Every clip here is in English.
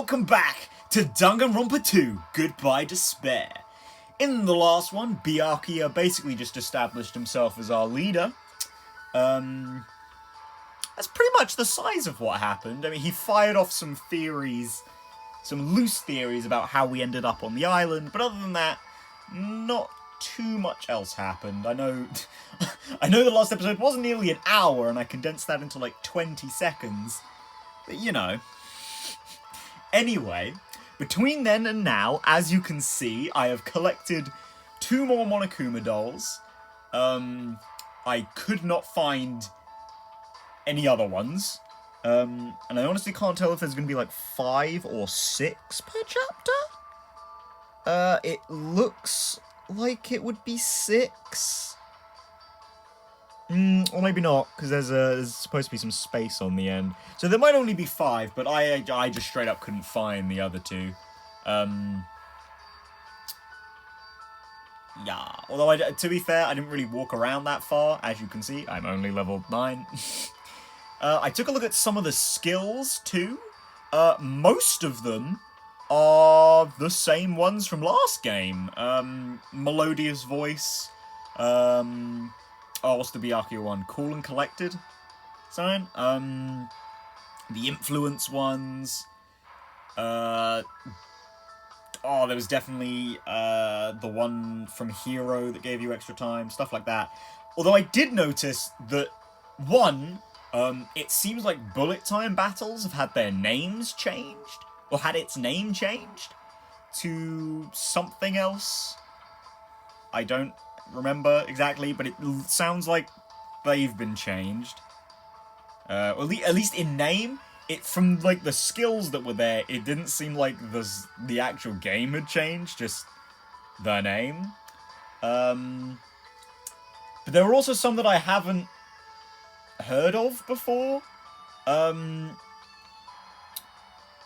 welcome back to Danganronpa 2, Goodbye Despair. In the last one, Byakuya basically just established himself as our leader. That's pretty much the size of what happened. I mean, he fired off some theories, some loose theories about how we ended up on the island, but other than that, not too much else happened. I know the last episode wasn't nearly an hour, and I condensed that into like 20 seconds, but you know. Anyway, between then and now, as you can see, I have collected 2 more Monokuma dolls. I could not find any other ones. And I honestly can't tell if there's going to be like 5 or 6 per chapter. It looks like it would be 6. Or maybe not, because there's supposed to be some space on the end. So there might only be 5, but I just straight up couldn't find the other 2. Yeah, although to be fair, I didn't really walk around that far. As you can see, I'm only level 9. I took a look at some of the skills too. Most of them are the same ones from last game. Melodious voice. Oh, what's the Byakuya one? Cool and collected? Sign? The influence ones. Oh, there was definitely the one from Hero that gave you extra time, stuff like that. Although I did notice that, one, it seems like bullet time battles have had their names changed, or had its name changed to something else. I don't remember exactly, but it sounds like they've been changed. At least in name. It, from like the skills that were there, it didn't seem like the actual game had changed, just the name. But there were also some that I haven't heard of before.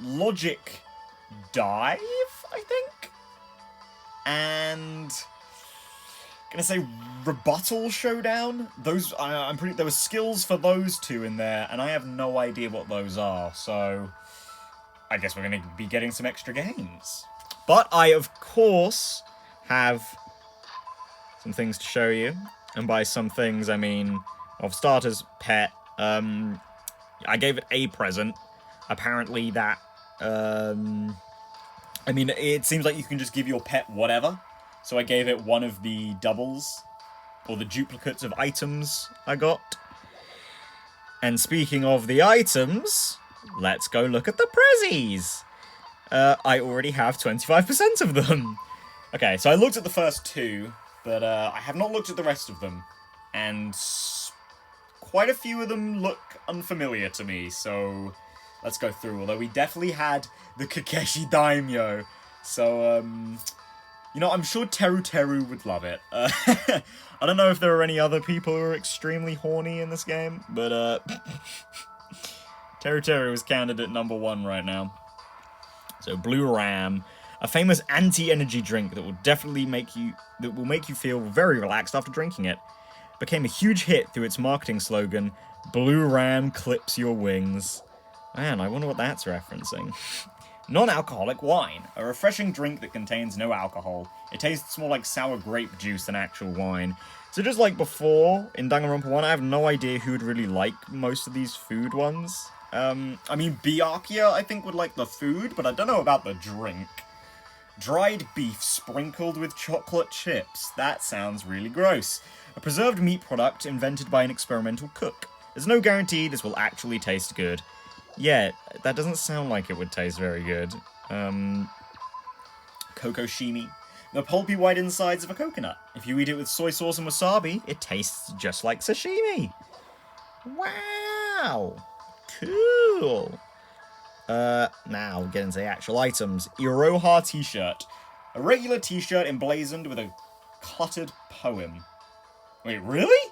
Logic Dive, I think? And gonna say Rebuttal Showdown. Those there were skills for those 2 in there, and I have no idea what those are. So I guess we're gonna be getting some extra games. But I of course have some things to show you, and by some things I mean, of starters, pet. I gave it a present. Apparently that I mean, it seems like you can just give your pet whatever. So I gave it one of the doubles, or the duplicates of items I got. And speaking of the items, let's go look at the prezzies. I already have 25% of them. Okay, so I looked at the first 2, but I have not looked at the rest of them. And quite a few of them look unfamiliar to me, so let's go through. Although we definitely had the Kakeshi Daimyo, so you know, I'm sure Teru would love it. I don't know if there are any other people who are extremely horny in this game, but Teru is candidate number 1 right now. So Blue Ram, a famous anti-energy drink that will definitely make you feel very relaxed after drinking it, became a huge hit through its marketing slogan, "Blue Ram clips your wings." Man, I wonder what that's referencing. Non-alcoholic wine, a refreshing drink that contains no alcohol. It tastes more like sour grape juice than actual wine. So just like before, in Danganronpa 1, I have no idea who would really like most of these food ones. I mean, Byakuya, I think, would like the food, but I don't know about the drink. Dried beef sprinkled with chocolate chips. That sounds really gross. A preserved meat product invented by an experimental cook. There's no guarantee this will actually taste good. Yeah, that doesn't sound like it would taste very good. Kokoshimi. The pulpy white insides of a coconut. If you eat it with soy sauce and wasabi, it tastes just like sashimi. Wow! Cool! Now, we'll get into the actual items. Iroha t-shirt. A regular t-shirt emblazoned with a cluttered poem. Wait, really?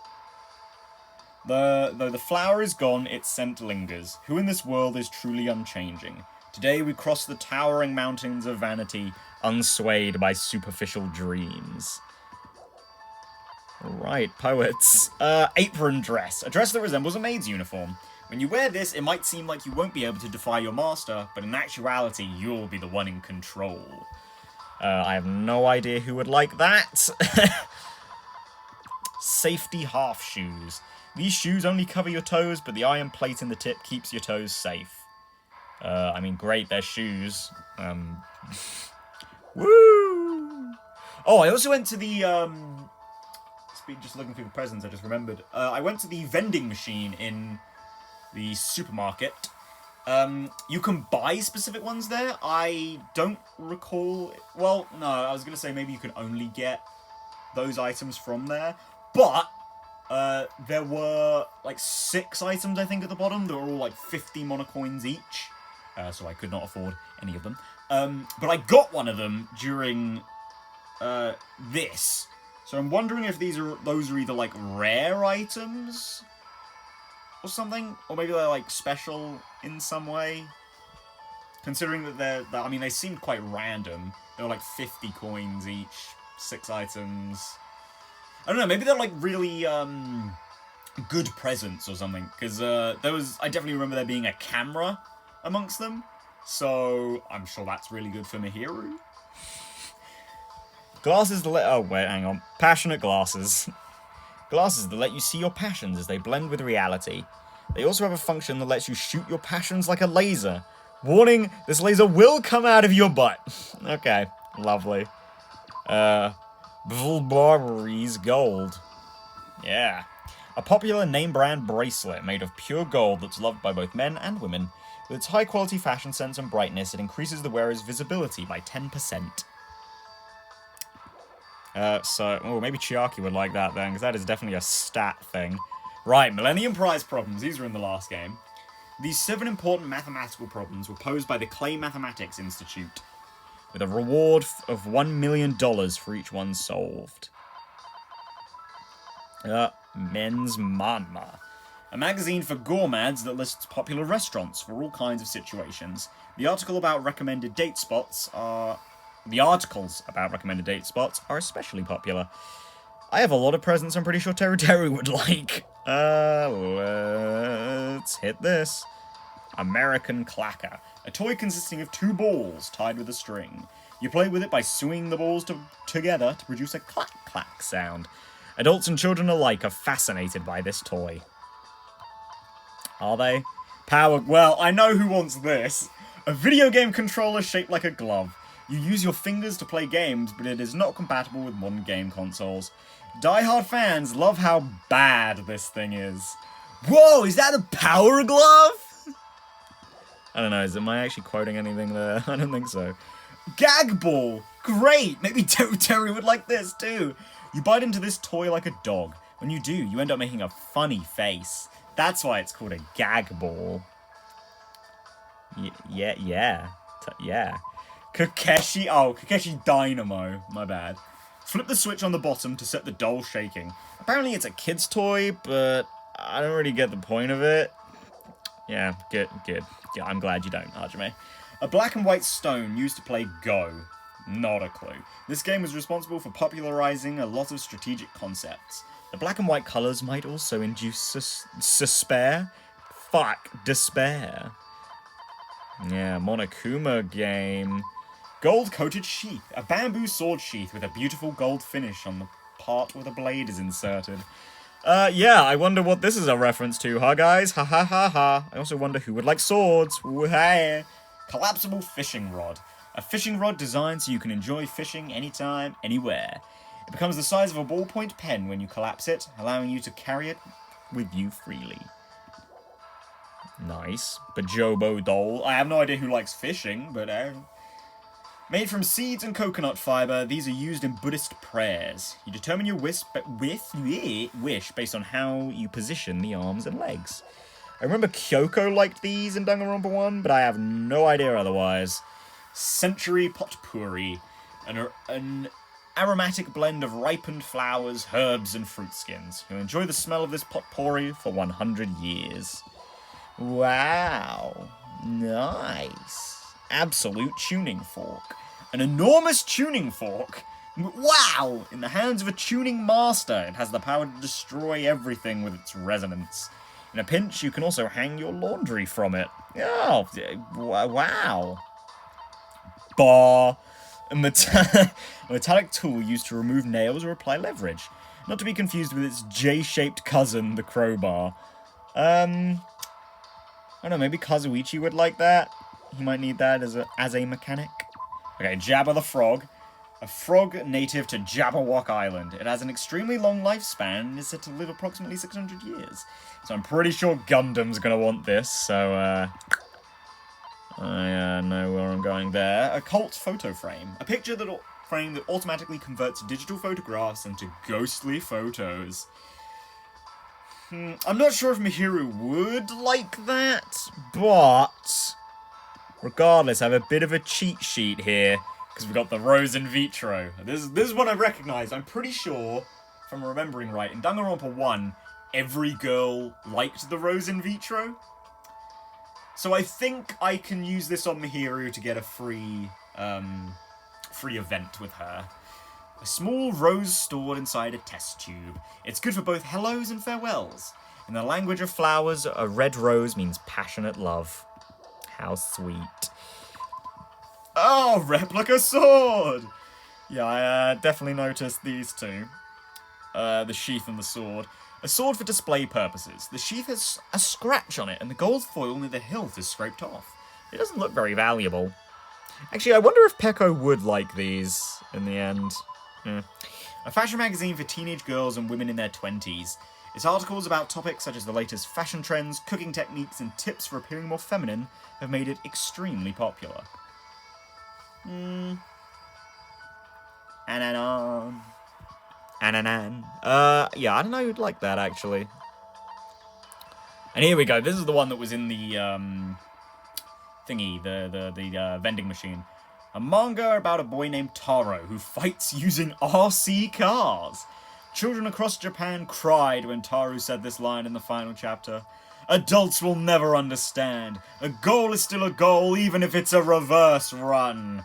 Though the flower is gone, its scent lingers. Who in this world is truly unchanging? Today we cross the towering mountains of vanity, unswayed by superficial dreams. Right, poets. Apron dress. A dress that resembles a maid's uniform. When you wear this, it might seem like you won't be able to defy your master, but in actuality, you'll be the one in control. I have no idea who would like that. Safety half shoes. These shoes only cover your toes, but the iron plate in the tip keeps your toes safe. I mean, great, they're shoes. Woo! Oh, I also went to the, just looking through the presents, I just remembered. I went to the vending machine in the supermarket. You can buy specific ones there. I don't recall... Well, no, I was going to say maybe you can only get those items from there. But there were like 6 items, I think, at the bottom. They were all like 50 monocoins each. So I could not afford any of them. But I got one of them during this. So I'm wondering if those are either like rare items or something, or maybe they're like special in some way. Considering that I mean, they seemed quite random. They were like 50 coins each, 6 items. I don't know, maybe they're like really good presents or something. Because I definitely remember there being a camera amongst them. So I'm sure that's really good for Mihiru. Glasses that let... Oh, wait, hang on. Passionate glasses. Glasses that let you see your passions as they blend with reality. They also have a function that lets you shoot your passions like a laser. Warning, this laser will come out of your butt. Okay, lovely. Bulbari's gold. Yeah. A popular name brand bracelet made of pure gold that's loved by both men and women. With its high-quality fashion sense and brightness, it increases the wearer's visibility by 10%. Maybe Chiaki would like that then, because that is definitely a stat thing. Right, Millennium Prize problems. These were in the last game. These 7 important mathematical problems were posed by the Clay Mathematics Institute, with a reward of $1 million for each one solved. Men's Mama. A magazine for gourmets that lists popular restaurants for all kinds of situations. The articles about recommended date spots are especially popular. I have a lot of presents I'm pretty sure Teru would like. Let's hit this. American Clacker. A toy consisting of 2 balls tied with a string. You play with it by swinging the balls together to produce a clack-clack sound. Adults and children alike are fascinated by this toy. Are they? Power... Well, I know who wants this. A video game controller shaped like a glove. You use your fingers to play games, but it is not compatible with modern game consoles. Die-hard fans love how bad this thing is. Whoa, is that a power glove? I don't know, am I actually quoting anything there? I don't think so. Gag ball! Great! Maybe Terry would like this too. You bite into this toy like a dog. When you do, you end up making a funny face. That's why it's called a gag ball. Yeah. Kakeshi Dynamo. My bad. Flip the switch on the bottom to set the doll shaking. Apparently it's a kid's toy, but I don't really get the point of it. Yeah, good. Yeah, I'm glad you don't, Hajime. A black and white stone used to play Go. Not a clue. This game was responsible for popularizing a lot of strategic concepts. The black and white colors might also induce despair. Yeah, Monokuma game. Gold-coated sheath. A bamboo sword sheath with a beautiful gold finish on the part where the blade is inserted. Yeah, I wonder what this is a reference to, huh, guys? Ha ha ha ha. I also wonder who would like swords. Hey. Collapsible fishing rod. A fishing rod designed so you can enjoy fishing anytime, anywhere. It becomes the size of a ballpoint pen when you collapse it, allowing you to carry it with you freely. Nice. Bajobo doll. I have no idea who likes fishing, but made from seeds and coconut fiber, these are used in Buddhist prayers. You determine your wish based on how you position the arms and legs. I remember Kyoko liked these in Danganronpa 1, but I have no idea otherwise. Century Potpourri. An aromatic blend of ripened flowers, herbs, and fruit skins. You'll enjoy the smell of this potpourri for 100 years. Wow. Nice. Absolute tuning fork. An enormous tuning fork. Wow! In the hands of a tuning master, it has the power to destroy everything with its resonance. In a pinch, you can also hang your laundry from it. Oh, wow. Bar. A metallic tool used to remove nails or apply leverage. Not to be confused with its J-shaped cousin, the crowbar. I don't know, maybe Kazuichi would like that? He might need that as a mechanic. Okay, Jabba the Frog. A frog native to Jabberwock Island. It has an extremely long lifespan and is said to live approximately 600 years. So I'm pretty sure Gundam's gonna want this, so, I know where I'm going there. A cult photo frame. A picture frame that automatically converts digital photographs into ghostly photos. I'm not sure if Mihiru would like that, but regardless, I have a bit of a cheat sheet here, because we've got the rose in vitro. This is what I recognise. I'm pretty sure, if I'm remembering right, in Danganronpa 1, every girl liked the rose in vitro. So I think I can use this on Mihiru to get a free event with her. A small rose stored inside a test tube. It's good for both hellos and farewells. In the language of flowers, a red rose means passionate love. How sweet. Oh, replica sword! Yeah, I definitely noticed these two. The sheath and the sword. A sword for display purposes. The sheath has a scratch on it, and the gold foil near the hilt is scraped off. It doesn't look very valuable. Actually, I wonder if Peko would like these in the end. A fashion magazine for teenage girls and women in their 20s. Its articles about topics such as the latest fashion trends, cooking techniques, and tips for appearing more feminine have made it extremely popular. Ananan. Yeah, I don't know who'd like that, actually. And here we go. This is the one that was in the, thingy, the vending machine. A manga about a boy named Taro who fights using RC cars. Children across Japan cried when Taro said this line in the final chapter. Adults will never understand. A goal is still a goal, even if it's a reverse run.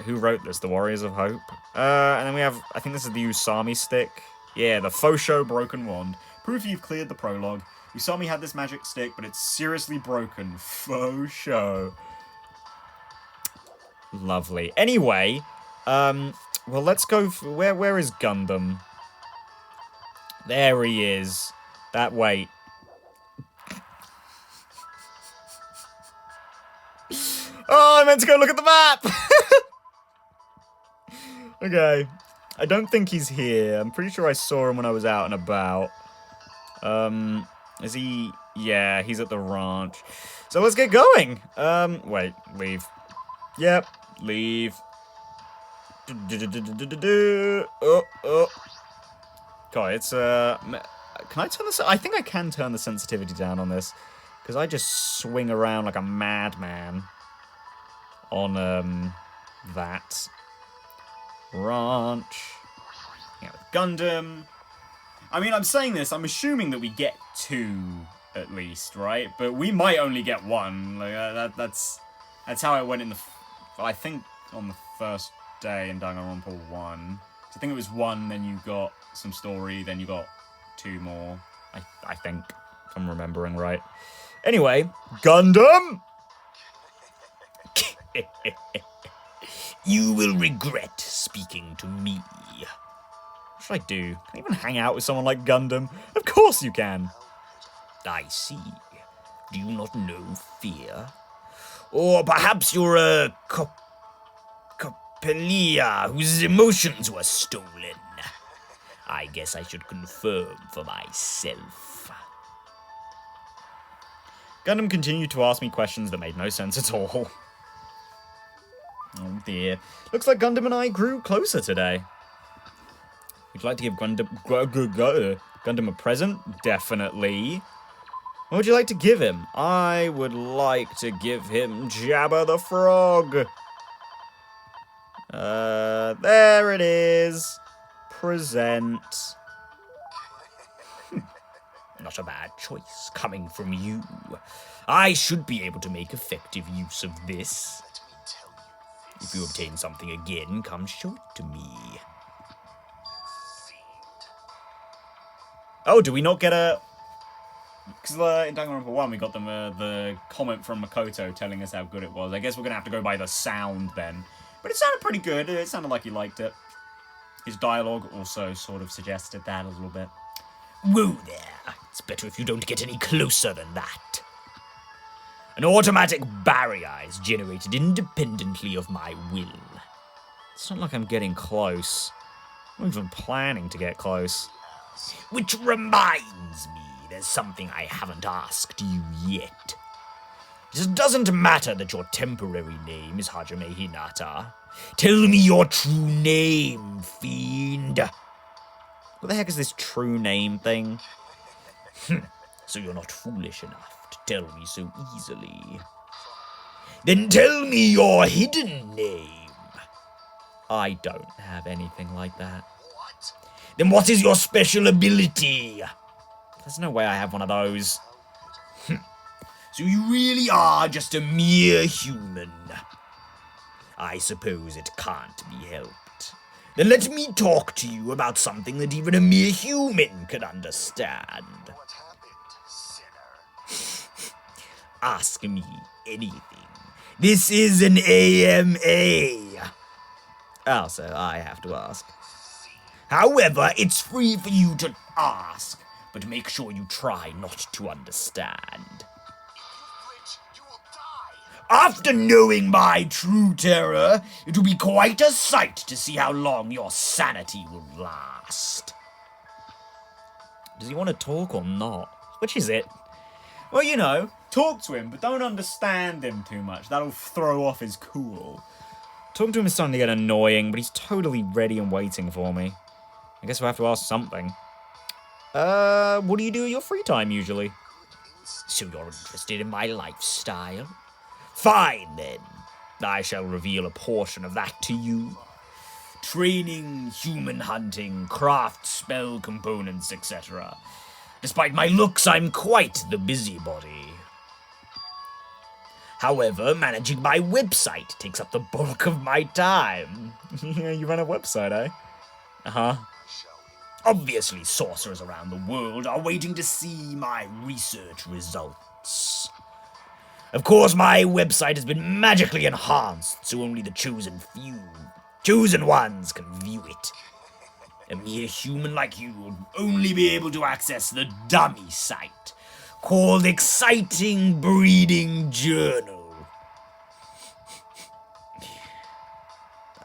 Who wrote this? The Warriors of Hope? And then we have, I think this is the Usami stick. Yeah, the Fosho Broken Wand. Proof you've cleared the prologue. Usami had this magic stick, but it's seriously broken. Fosho. Lovely. Anyway, well, let's go where is Gundam? There he is. That way. Oh, I meant to go look at the map! Okay. I don't think he's here. I'm pretty sure I saw him when I was out and about. Is he? Yeah, he's at the ranch. So let's get going. Wait, leave. Yep, leave. Oh. God, it's, can I turn this? I think I can turn the sensitivity down on this. Because I just swing around like a madman on, that. Ranch. Yeah, with Gundam. I mean, I'm saying this, I'm assuming that we get 2, at least, right? But we might only get 1. Like, that's how it went in the... I think on the first day in Danganronpa 1. So I think it was 1, then you got some story, then you got 2 more. I think, if I'm remembering right. Anyway, Gundam! You will regret speaking to me. What should I do? Can I even hang out with someone like Gundam? Of course you can. I see. Do you not know fear? Or perhaps you're a Coppelia whose emotions were stolen. I guess I should confirm for myself. Gundam continued to ask me questions that made no sense at all. Oh dear. Looks like Gundam and I grew closer today. Would you like to give Gundam a present? Definitely. What would you like to give him? I would like to give him Jabba the Frog. There it is. Present. Not a bad choice coming from you. I should be able to make effective use of this. If you obtain something again, come show it to me. Oh, do we not get a... Because in Danganronpa 1, we got the comment from Makoto telling us how good it was. I guess we're going to have to go by the sound then. But it sounded pretty good. It sounded like he liked it. His dialogue also sort of suggested that a little bit. Whoa there. It's better if you don't get any closer than that. An automatic barrier is generated independently of my will. It's not like I'm getting close. I'm not even planning to get close. Which reminds me, there's something I haven't asked you yet. It doesn't matter that your temporary name is Hajime Hinata. Tell me your true name, fiend. What the heck is this true name thing? So you're not foolish enough to tell me so easily. Then tell me your hidden name. I don't have anything like that. Then what is your special ability? There's no way I have one of those. So you really are just a mere human. I suppose it can't be helped. Then let me talk to you about something that even a mere human can understand. What happened, sinner? Ask me anything. This is an AMA. Oh, so I have to ask. However, it's free for you to ask, but make sure you try not to understand. After knowing my true terror, it will be quite a sight to see how long your sanity will last. Does he want to talk or not? Which is it? Well, you know, talk to him, but don't understand him too much. That'll throw off his cool. Talking to him is starting to get annoying, but he's totally ready and waiting for me. I guess we'll have to ask something. What do you do in your free time, usually? So you're interested in my lifestyle? Fine, then. I shall reveal a portion of that to you. Training, human hunting, craft spell components, etc. Despite my looks, I'm quite the busybody. However, managing my website takes up the bulk of my time. Yeah, you run a website, eh? Uh-huh. Obviously, sorcerers around the world are waiting to see my research results. Of course, my website has been magically enhanced, so only the chosen ones can view it. A mere human like you will only be able to access the dummy site, called Exciting Breeding Journal.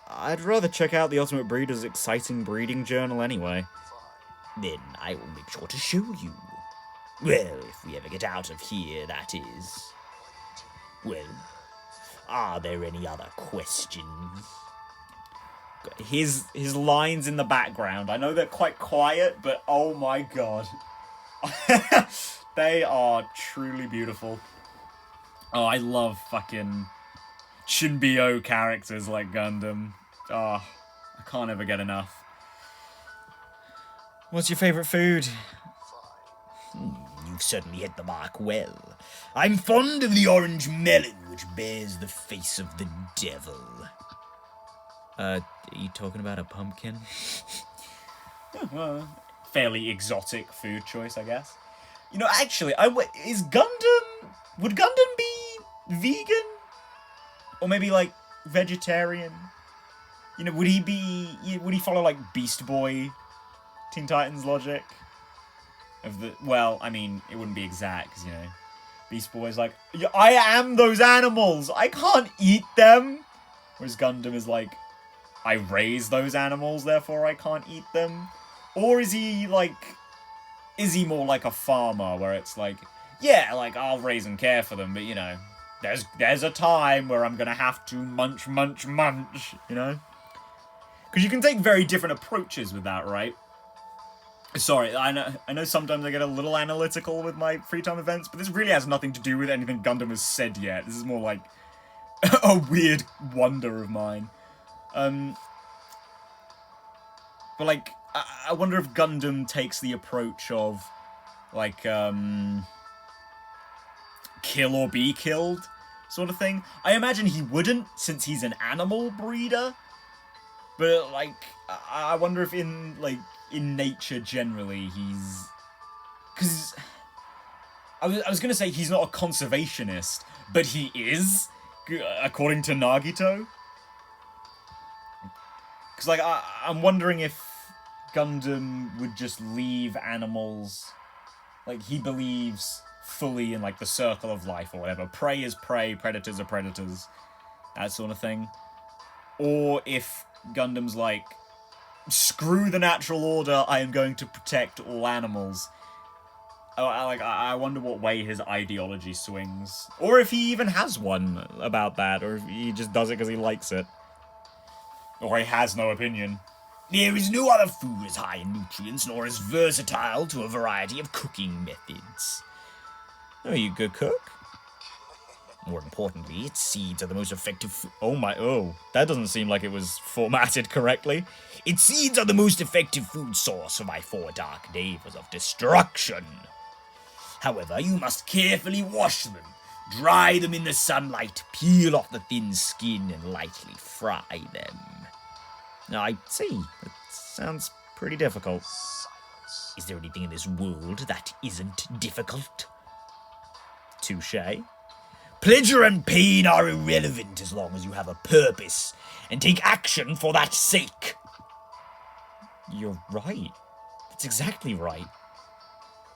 I'd rather check out the Ultimate Breeder's Exciting Breeding Journal anyway. Then I will make sure to show you. Well, if we ever get out of here, that is. Well, are there any other questions? His lines in the background, I know they're quite quiet, but oh my god. They are truly beautiful. Oh, I love fucking Shinbyo characters like Gundam. Oh, I can't ever get enough. What's your favourite food? You've certainly hit the mark well. I'm fond of the orange melon, which bears the face of the devil. Are you talking about a pumpkin? Yeah, well, fairly exotic food choice, I guess. You know, actually, is Gundam... Would Gundam be vegan? Or maybe, like, vegetarian? You know, would he follow, like, Beast Boy Teen Titans logic? Well, I mean, it wouldn't be exact, because, you know, Beast Boy's like, I am those animals! I can't eat them! Whereas Gundam is like, I raise those animals, therefore I can't eat them? Or is he, like... Is he more like a farmer, where it's like, yeah, like, I'll raise and care for them, but, you know, there's a time where I'm gonna have to munch, you know? Because you can take very different approaches with that, right? Sorry, I know sometimes I get a little analytical with my free time events, but this really has nothing to do with anything Gundam has said yet. This is more like a weird wonder of mine. But, like, I wonder if Gundam takes the approach of, like, kill or be killed sort of thing. I imagine he wouldn't, since he's an animal breeder. But, like, I wonder if in nature generally he's... Because I was gonna say he's not a conservationist, but he is, according to Nagito. Because, like, I'm wondering if Gundam would just leave animals... Like, he believes fully in, like, the circle of life or whatever. Prey is prey, predators are predators. That sort of thing. Or if Gundam's like, screw the natural order, I am going to protect all animals. I wonder what way his ideology swings. Or if he even has one about that, or if he just does it because he likes it. Or he has no opinion. There is no other food as high in nutrients, nor as versatile to a variety of cooking methods. Are you a good cook? More importantly, its seeds are the most effective that doesn't seem like it was formatted correctly. Its seeds are the most effective food source for my 4 dark neighbors of destruction. However, you must carefully wash them, dry them in the sunlight, peel off the thin skin, and lightly fry them. I see. It sounds pretty difficult. Is there anything in this world that isn't difficult? Touché. Pleasure and pain are irrelevant as long as you have a purpose and take action for that sake. You're right. That's exactly right.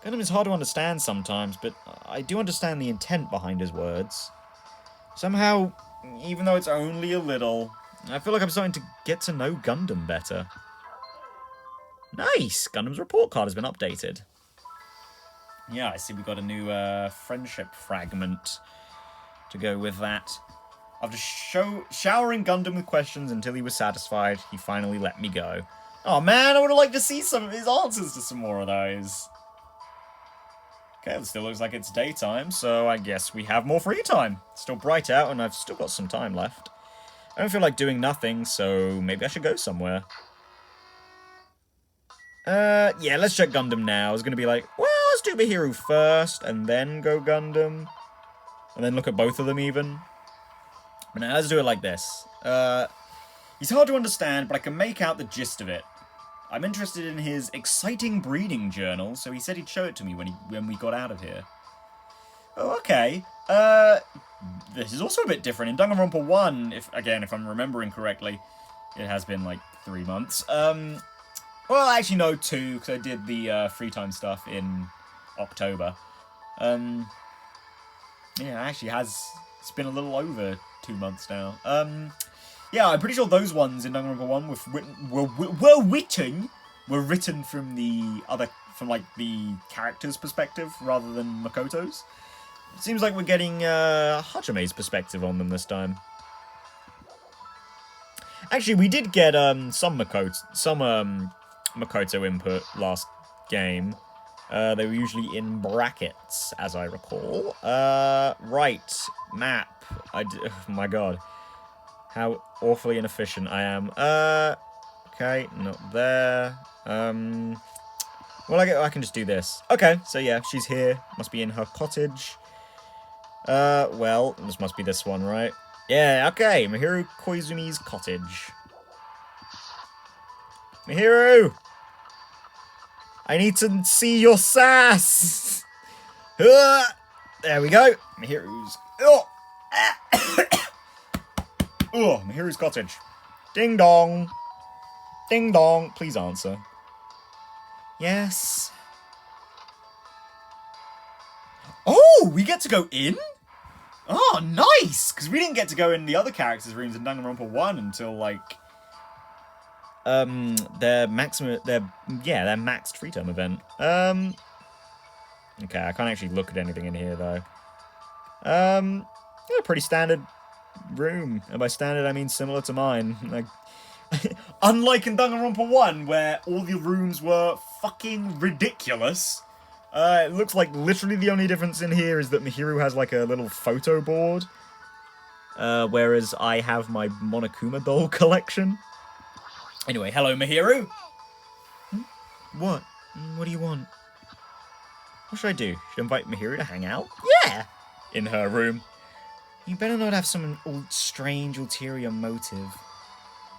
Gundam is hard to understand sometimes, but I do understand the intent behind his words. Somehow, even though it's only a little, I feel like I'm starting to get to know Gundam better. Nice! Gundam's report card has been updated. Yeah, I see we got a new friendship fragment to go with that. After showering Gundam with questions until he was satisfied, he finally let me go. Oh man, I would have liked to see some of his answers to some more of those. Okay, it still looks like it's daytime, so I guess we have more free time. It's still bright out, and I've still got some time left. I don't feel like doing nothing, so maybe I should go somewhere. Yeah, let's check Gundam now. I was gonna be like, well, let's do Mihiru first, and then go Gundam. And then look at both of them, even. But now, let's do it like this. He's hard to understand, but I can make out the gist of it. I'm interested in his exciting breeding journal, so he said he'd show it to me when we got out of here. Oh, okay. This is also a bit different. In Danganronpa 1, if I'm remembering correctly, it has been like 3 months. Well, actually, no, 2, because I did the free time stuff in October. Yeah, actually it's been a little over 2 months now. Yeah, I'm pretty sure those ones in Danganronpa 1 were written from the character's perspective rather than Makoto's. It seems like we're getting Hajame's perspective on them this time. Actually, we did get some Makoto input last game. They were usually in brackets, as I recall. Right, map. Oh my god. How awfully inefficient I am. Okay, not there. Well, I can just do this. Okay, so yeah, she's here. Must be in her cottage. Well, this must be this one, right? Yeah, okay, Mihiru Koizumi's cottage. Mihiru! I need to see your sass! There we go. Mihiru's... Oh! Oh, Mihiru's cottage. Ding dong. Ding dong. Please answer. Yes. Oh, we get to go in? Oh, nice! Because we didn't get to go in the other characters' rooms in Danganronpa 1 until, like... their maxed free time event. Okay, I can't actually look at anything in here, though. Yeah, pretty standard room. And by standard, I mean similar to mine. Like, unlike in Danganronpa 1, where all the rooms were fucking ridiculous, it looks like literally the only difference in here is that Mihiru has, like, a little photo board, whereas I have my Monokuma doll collection. Anyway, hello, Mihiru. What? What do you want? What should I do? Should I invite Mihiru to hang out? Yeah! In her room. You better not have some strange ulterior motive.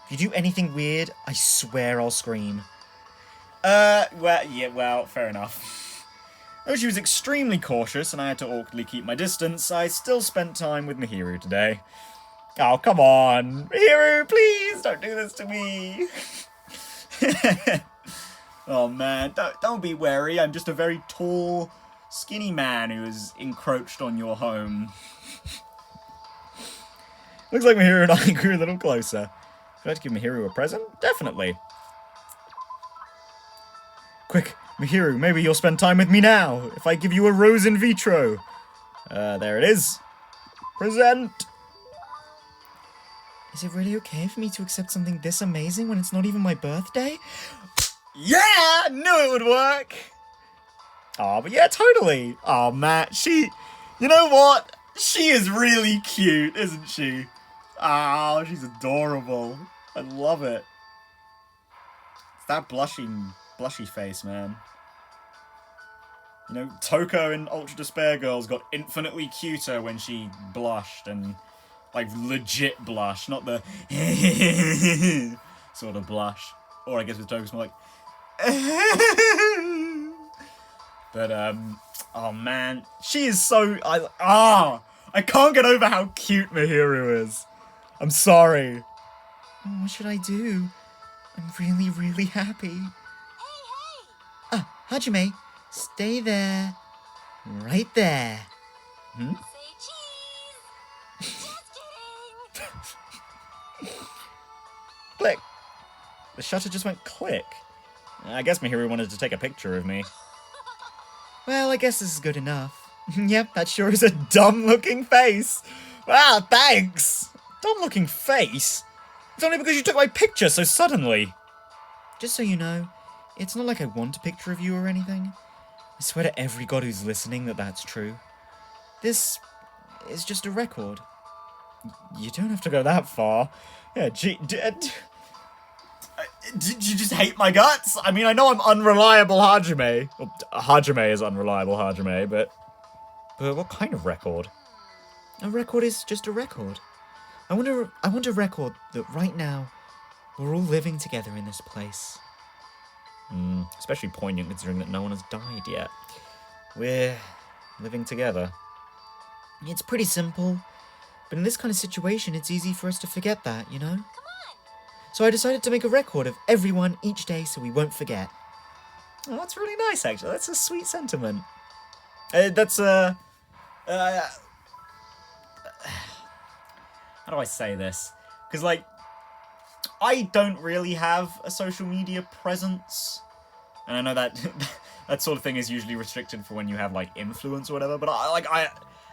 If you do anything weird, I swear I'll scream. Well, yeah, well, fair enough. Though she was extremely cautious and I had to awkwardly keep my distance, I still spent time with Mihiru today. Oh, come on. Mihiru, please don't do this to me. Oh man, don't be wary. I'm just a very tall, skinny man who has encroached on your home. Looks like Mihiru and I grew a little closer. Should I give Mihiru a present? Definitely. Quick, Mihiru, maybe you'll spend time with me now, if I give you a rose in vitro. There it is. Present! Is it really okay for me to accept something this amazing when it's not even my birthday? Yeah! Knew it would work! Aw, but yeah, totally. Aw, Matt, you know what? She is really cute, isn't she? Oh, she's adorable. I love it. It's that blushy face, man. You know, Toko in Ultra Despair Girls got infinitely cuter when she blushed, and, like, legit blush, not the sort of blush. Or I guess with Toko's more like but, oh man, she is so, I can't get over how cute Mihiru is. I'm sorry. Oh, what should I do? I'm really, really happy. Hey! Ah, Hajime, stay there. Right there. Hmm? Say cheese! Just kidding! Click. The shutter just went click. I guess Mihiru wanted to take a picture of me. Well, I guess this is good enough. Yep, that sure is a dumb-looking face. Wow, thanks. Dumb-looking face? It's only because you took my picture so suddenly. Just so you know, it's not like I want a picture of you or anything. I swear to every god who's listening that that's true. This is just a record. You don't have to go that far. Yeah, did you just hate my guts? I mean, I know I'm unreliable Hajime. Well, Hajime is unreliable Hajime, but what kind of record? A record is just a record. I want a record that right now we're all living together in this place. Especially poignant considering that no one has died yet. We're living together. It's pretty simple, but in this kind of situation, it's easy for us to forget that, you know? So I decided to make a record of everyone each day so we won't forget. Oh, that's really nice, actually. That's a sweet sentiment. How do I say this? Because, like, I don't really have a social media presence. And I know that that sort of thing is usually restricted for when you have, like, influence or whatever. But,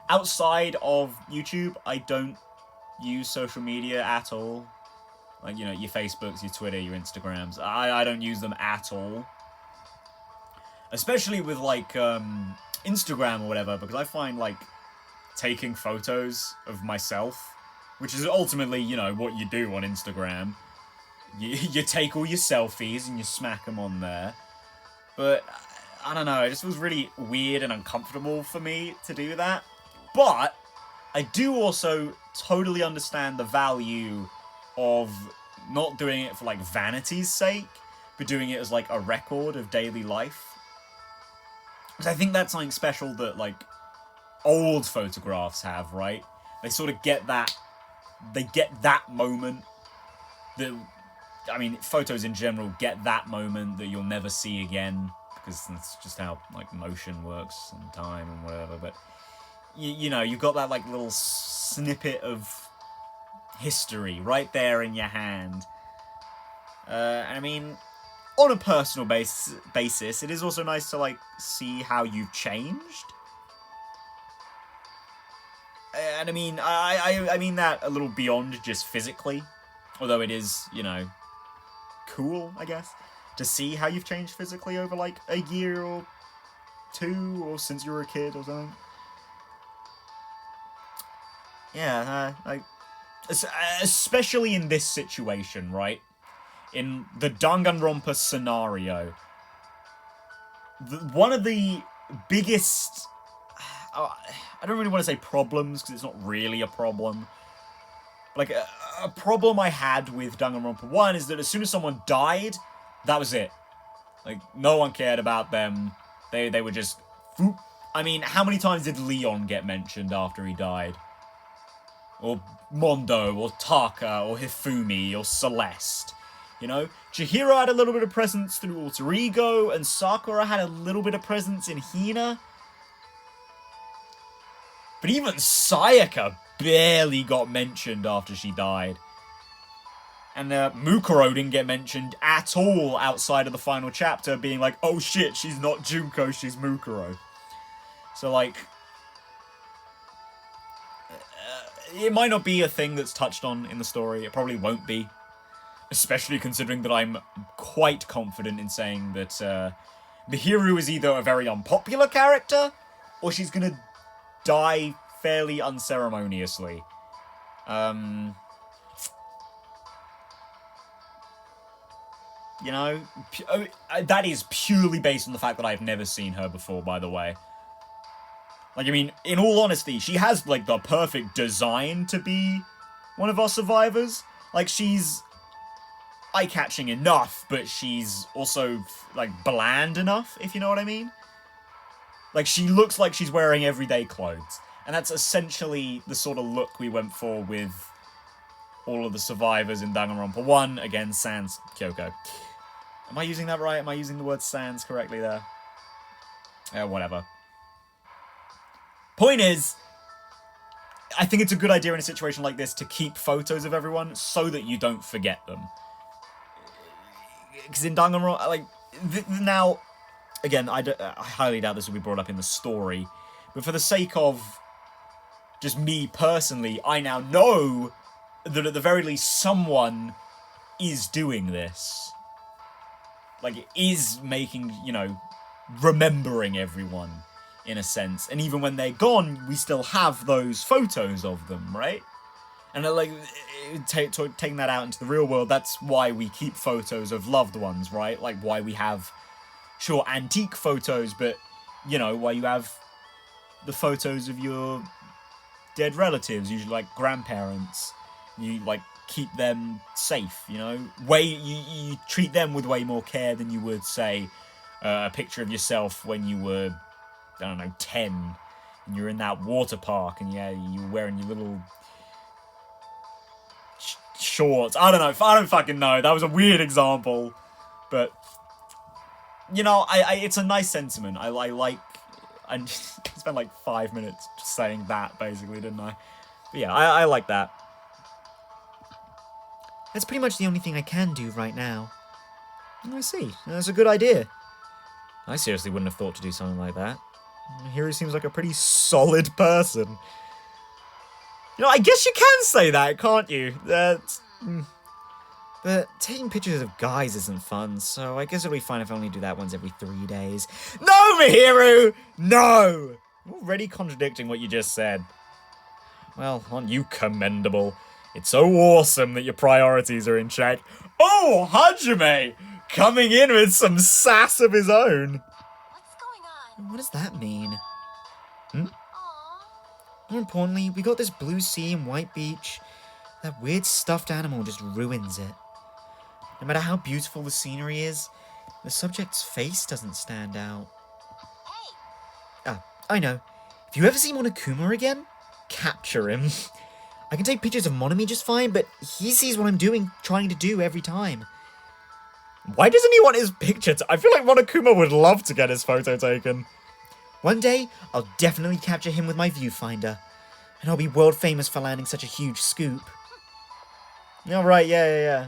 outside of YouTube, I don't use social media at all. Like, you know, your Facebooks, your Twitter, your Instagrams. I don't use them at all. Especially with, like, Instagram or whatever, because I find, like, taking photos of myself, which is ultimately, you know, what you do on Instagram. You take all your selfies and you smack them on there. But, I don't know, it just was really weird and uncomfortable for me to do that. But, I do also totally understand the value of not doing it for, like, vanity's sake, but doing it as, like, a record of daily life. Because I think that's something special that, like, old photographs have, right? They sort of get that, moment that, I mean, photos in general get that moment that you'll never see again, because that's just how, like, motion works and time and whatever, but, you know, you've got that, like, little snippet of history right there in your hand. I mean, on a personal basis, it is also nice to, like, see how you've changed. And I mean, I mean that a little beyond just physically, although it is, you know, cool, I guess, to see how you've changed physically over, like, a year or two, or since you were a kid or something. Yeah, especially in this situation, right? In the Danganronpa scenario, one of the biggest, I don't really want to say problems, because it's not really a problem. Like, a problem I had with Danganronpa 1 is that as soon as someone died, that was it. Like, no one cared about them. They were just I mean, how many times did Leon get mentioned after he died? Or Mondo, or Taka, or Hifumi, or Celeste. You know? Chihiro had a little bit of presence through Alter Ego, and Sakura had a little bit of presence in Hina. But even Sayaka barely got mentioned after she died. And Mukuro didn't get mentioned at all outside of the final chapter, being like, oh shit, she's not Junko, she's Mukuro. So, like, it might not be a thing that's touched on in the story. It probably won't be. Especially considering that I'm quite confident in saying that Mihiru is either a very unpopular character, or she's gonna die fairly unceremoniously. You know, that is purely based on the fact that I've never seen her before, by the way. Like, I mean, in all honesty, she has, like, the perfect design to be one of our survivors. Like, she's eye-catching enough, but she's also, like, bland enough, if you know what I mean. Like, she looks like she's wearing everyday clothes. And that's essentially the sort of look we went for with all of the survivors in Danganronpa 1. Again, sans Kyoko. Am I using that right? Am I using the word sans correctly there? Whatever. Point is, I think it's a good idea in a situation like this to keep photos of everyone so that you don't forget them. Because in Danganronpa, like, now, again, I highly doubt this will be brought up in the story, but for the sake of just me personally, I now know that at the very least someone is doing this. Like, is making, you know, remembering everyone, in a sense. And even when they're gone, we still have those photos of them, right? And, like, taking that out into the real world, that's why we keep photos of loved ones, right? Like, why we have, sure, antique photos, but, you know, why you have the photos of your dead relatives, usually, like, grandparents. You, like, keep them safe, you know? You treat them with way more care than you would, say, a picture of yourself when you were, I don't know, 10, and you're in that water park, and yeah, you're wearing your little shorts. I don't know. I don't fucking know. That was a weird example, but you know, it's a nice sentiment. I like. I spent like 5 minutes just saying that, basically, didn't I? But yeah, I like that. That's pretty much the only thing I can do right now. I see. That's a good idea. I seriously wouldn't have thought to do something like that. Hiro seems like a pretty solid person. You know, I guess you can say that, can't you? That's... But taking pictures of guys isn't fun, so I guess it'll be fine if I only do that once every 3 days. No, Mihiru! No! You're already contradicting what you just said. Well, aren't you commendable? It's so awesome that your priorities are in check. Oh, Hajime! Coming in with some sass of his own. What's going on? What does that mean? Aww. More importantly, we got this blue sea and white beach. That weird stuffed animal just ruins it. No matter how beautiful the scenery is, the subject's face doesn't stand out. Hey, Ah, I know. If you ever see Monokuma again, capture him. I can take pictures of Monomi just fine, but he sees what I'm trying to do every time. Why doesn't he want his picture? I feel like Monokuma would love to get his photo taken. One day, I'll definitely capture him with my viewfinder. And I'll be world famous for landing such a huge scoop. Oh, right, yeah.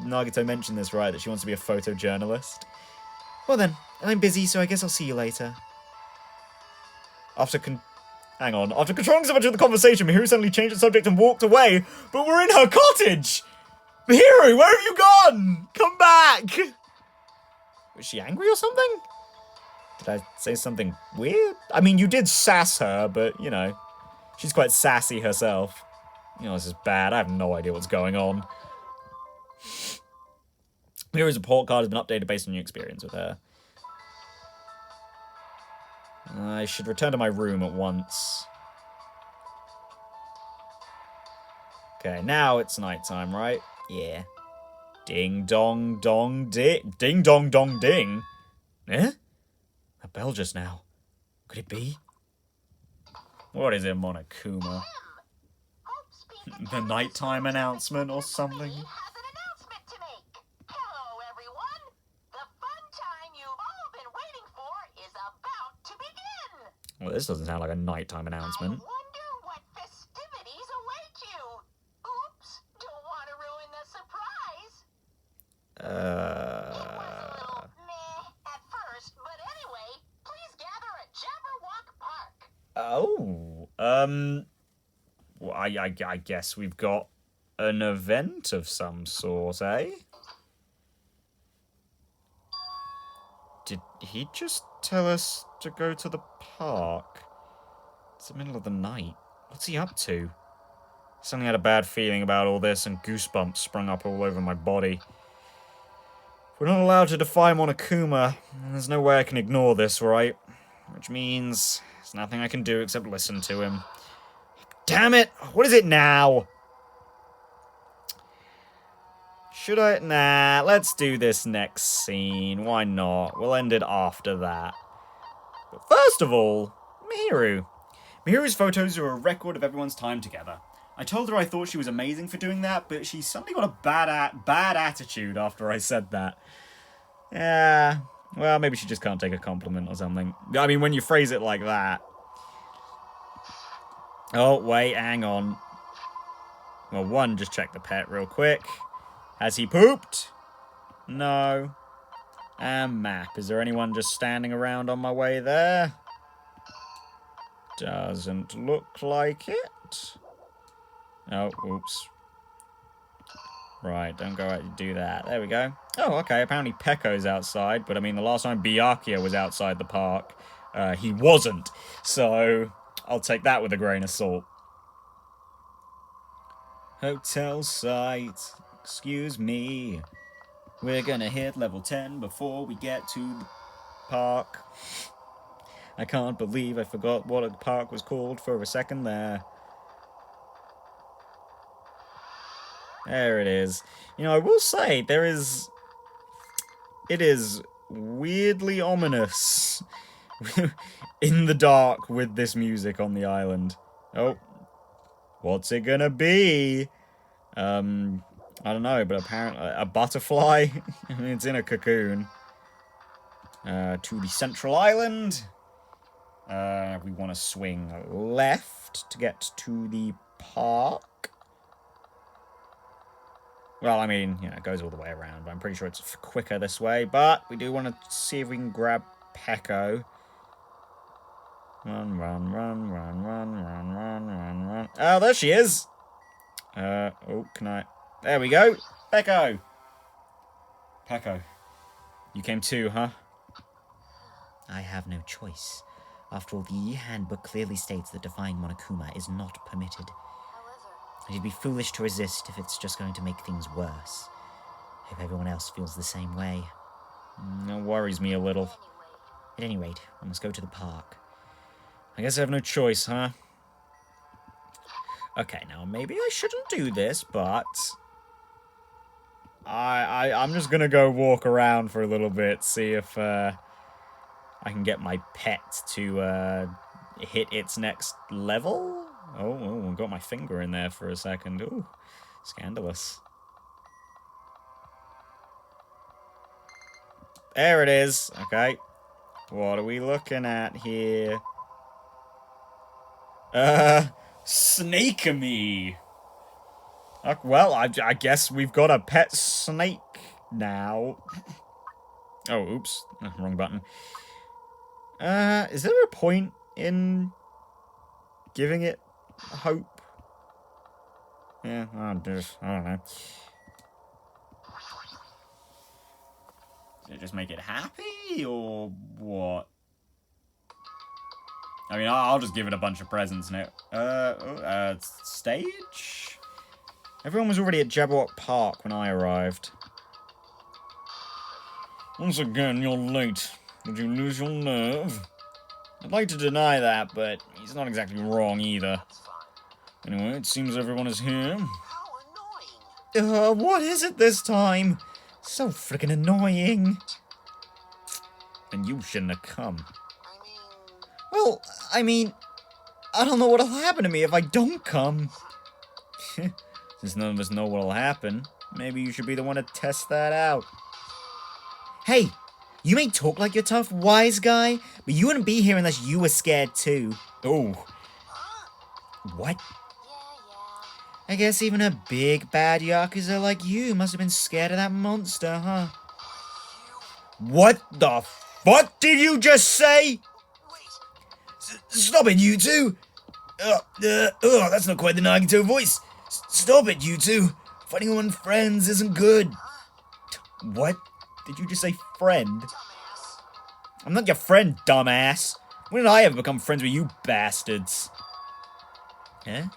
Nagito mentioned this, right, that she wants to be a photojournalist. Well then, I'm busy, so I guess I'll see you later. After controlling so much of the conversation, Mihiru suddenly changed the subject and walked away, but we're in her cottage! Mihiru, where have you gone? Come back! Was she angry or something? Did I say something weird? I mean, you did sass her, but, you know, she's quite sassy herself. You know, this is bad. I have no idea what's going on. Mihiru's report card has been updated based on your experience with her. I should return to my room at once. Okay, now it's nighttime, right? Yeah. Ding dong dong ding. Ding dong dong ding. Eh? A bell just now. Could it be? What is it, Monokuma? Hope's been The nighttime announcement or Company something? has an announcement to make. Hello, everyone. The fun time you've all been waiting for is about to begin. Well, this doesn't sound like a nighttime I announcement. wonder what festivities await you. Oops, don't want to ruin the surprise. It was a little meh at first, but anyway, please gather at Jabberwock Park. Oh, well, I guess we've got an event of some sort, eh? Did he just tell us to go to the park? It's the middle of the night. What's he up to? Suddenly had a bad feeling about all this, and goosebumps sprung up all over my body. If we're not allowed to defy Monokuma, then there's no way I can ignore this, right? Which means there's nothing I can do except listen to him. Damn it! What is it now? Should I? Nah, let's do this next scene. Why not? We'll end it after that. But first of all, Mihiru. Mihiru's photos are a record of everyone's time together. I told her I thought she was amazing for doing that, but she suddenly got a bad attitude after I said that. Yeah, well, maybe she just can't take a compliment or something. I mean, when you phrase it like that. Oh, wait, hang on. Well, one, just check the pet real quick. Has he pooped? No. And map. Is there anyone just standing around on my way there? Doesn't look like it. Oh, oops. Right, don't go out and do that. There we go. Oh, okay, apparently Pecco's outside, but I mean, the last time Byakuya was outside the park, he wasn't. So, I'll take that with a grain of salt. Hotel site, excuse me. We're gonna hit level 10 before we get to the park. I can't believe I forgot what a park was called for a second there. There it is. You know, I will say, it is weirdly ominous in the dark with this music on the island. Oh, what's it gonna be? I don't know, but apparently a butterfly. I mean, it's in a cocoon. To the central island. We want to swing left to get to the park. Well, I mean, you know, it goes all the way around, but I'm pretty sure it's quicker this way. But we do want to see if we can grab Pecco. Run, run, run, run, run, run, run, run, run. Oh, there she is. Oh, can I? There we go. Pecco. Pecco. You came too, huh? I have no choice. After all, the handbook clearly states that defying Monokuma is not permitted. However, It'd be foolish to resist if it's just going to make things worse. Hope everyone else feels the same way. That worries me a little. anyway, At any rate, we must go to the park. I guess I have no choice, huh? Okay, now maybe I shouldn't do this, but I'm just gonna go walk around for a little bit, see if I can get my pet to hit its next level. Oh, got my finger in there for a second. Ooh, scandalous. There it is. Okay. What are we looking at here? Snake-a-me. Well, I guess we've got a pet snake now. Oh, oops. Wrong button. Is there a point in giving it hope? Yeah, I don't know. Does it just make it happy, or what? I mean, I'll just give it a bunch of presents now. Stage? Everyone was already at Jabberwock Park when I arrived. Once again, you're late. Did you lose your nerve? I'd like to deny that, but he's not exactly wrong either. Anyway, it seems everyone is here. how annoying. What is it this time? So freaking annoying. And you shouldn't have come. I mean, Well, I mean, I don't know what'll happen to me if I don't come. Since none of us know what'll happen, maybe you should be the one to test that out. Hey, you may talk like you're tough, wise guy, but you wouldn't be here unless you were scared too. Oh. What? Yeah. I guess even a big bad Yakuza like you must have been scared of that monster, huh? What the fuck did you just say? Stop it, you two! That's not quite the Nagito voice. Stop it, you two. Fighting among friends isn't good. What? Did you just say friend? I'm not your friend, dumbass. When did I ever become friends with you bastards? Huh?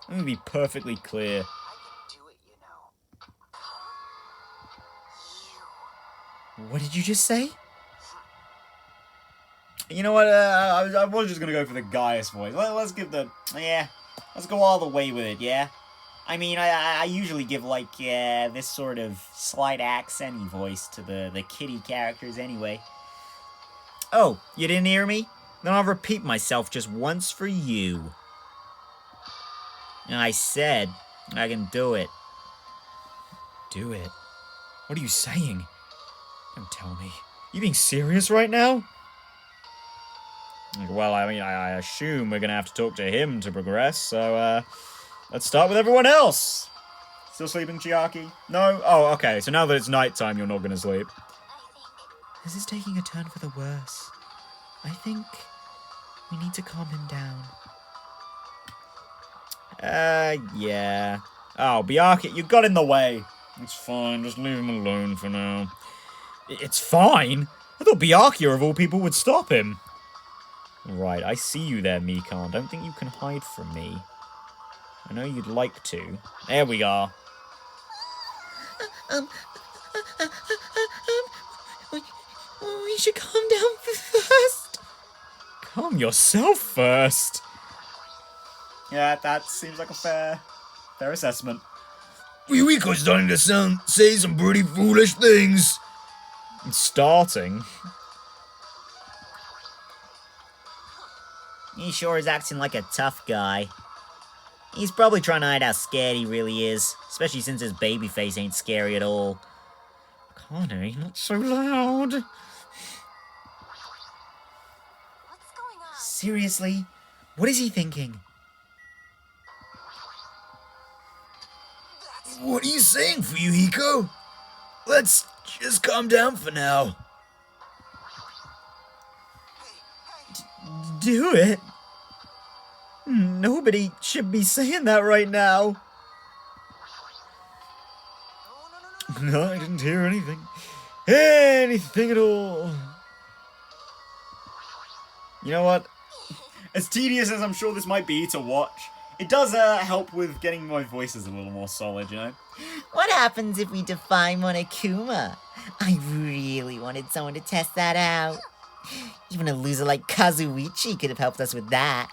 Let me be perfectly clear. I can do it, you know. What did you just say? You know what? I was just gonna go for the Gaius voice. Let's give the let's go all the way with it. Yeah. I mean, I usually give like this sort of slight accent-y voice to the kitty characters anyway. Oh, you didn't hear me? Then I'll repeat myself just once for you. I said I can do it. Do it? What are you saying? Don't tell me. You being serious right now? Well, I mean, I assume we're gonna have to talk to him to progress, so, let's start with everyone else! Still sleeping, Chiaki? No? Oh, okay, so now that it's nighttime, you're not gonna sleep. This is taking a turn for the worse. I think we need to calm him down. Yeah. Oh, Byakuya, you got in the way. It's fine, just leave him alone for now. It's fine? I thought Byakuya, of all people, would stop him. Right, I see you there, Mikan. Don't think you can hide from me. I know you'd like to. There we are. We should calm down first. Calm yourself first. Yeah, that seems like a fair assessment. Yuiko's starting to say some pretty foolish things. It's starting. He sure is acting like a tough guy. He's probably trying to hide how scared he really is, especially since his baby face ain't scary at all. Connor, not so loud. What's going on? Seriously? What is he thinking? What are you saying, Fuyuhiko? Let's just calm down for now. Do it? Nobody should be saying that right now. No, I didn't hear anything. Anything at all. You know what? As tedious as I'm sure this might be to watch, it does help with getting my voices a little more solid, you know? What happens if we defy Monokuma? I really wanted someone to test that out. Even a loser like Kazuichi could have helped us with that.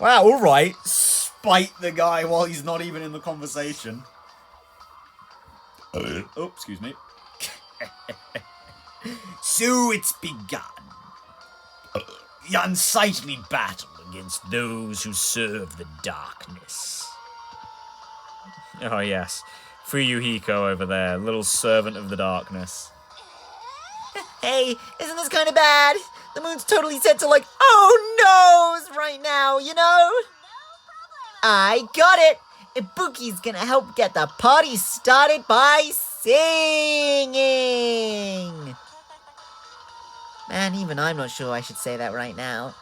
Wow, alright. Spite the guy while he's not even in the conversation. Oh, excuse me. So it's begun. The unsightly battle against those who serve the darkness. Oh, yes. Fuyuhiko over there, little servant of the darkness. Hey, isn't this kind of bad? The moon's totally set to like, oh no's right now, you know? I got it! Ibuki's gonna help get the party started by singing! Man, even I'm not sure I should say that right now.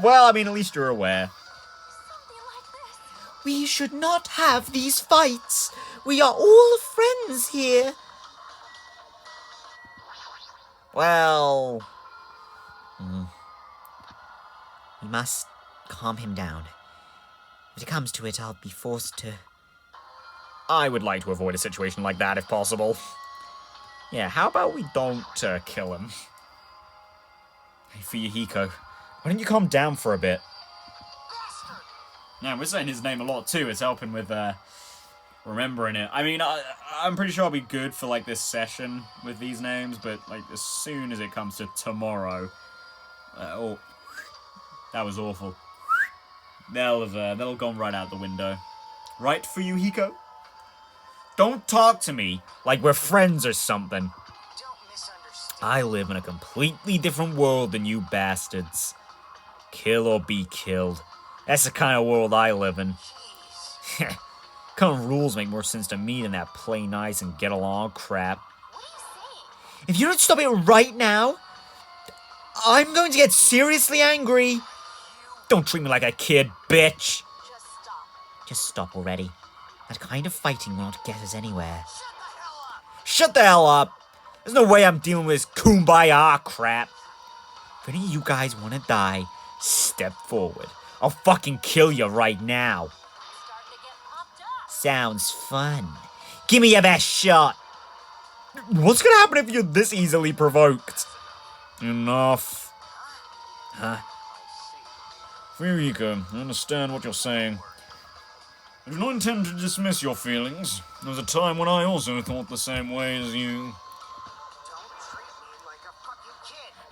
Well, I mean, at least you're aware. Something like this. We should not have these fights. We are all friends here. Well... We must calm him down. If it comes to it, I'll be forced to... I would like to avoid a situation like that if possible. Yeah, how about we don't kill him? Hey, Fuyuhiko, why don't you calm down for a bit? Yeah, we're saying his name a lot too. It's helping with remembering it. I mean, I'm pretty sure I'll be good for like this session with these names, but like as soon as it comes to tomorrow, Oh, that was awful. They'll have gone right out the window. Right for you, Hiko? Don't talk to me like we're friends or something. Don't misunderstand. I live in a completely different world than you bastards. Kill or be killed. That's the kind of world I live in. Kind of rules make more sense to me than that play nice and get along crap. What are you saying? If you don't stop it right now, I'm going to get seriously angry. Don't treat me like a kid, bitch. Just stop. Just stop already. That kind of fighting will not get us anywhere. Shut the hell up. There's no way I'm dealing with this kumbaya crap. If any of you guys want to die, Step forward. I'll fucking kill you right now. Starting to get pumped up. sounds fun. Give me your best shot. What's gonna happen if you're this easily provoked? Enough. Huh? Fuyuhiko, I understand what you're saying. I do not intend to dismiss your feelings. There was a time when I also thought the same way as you.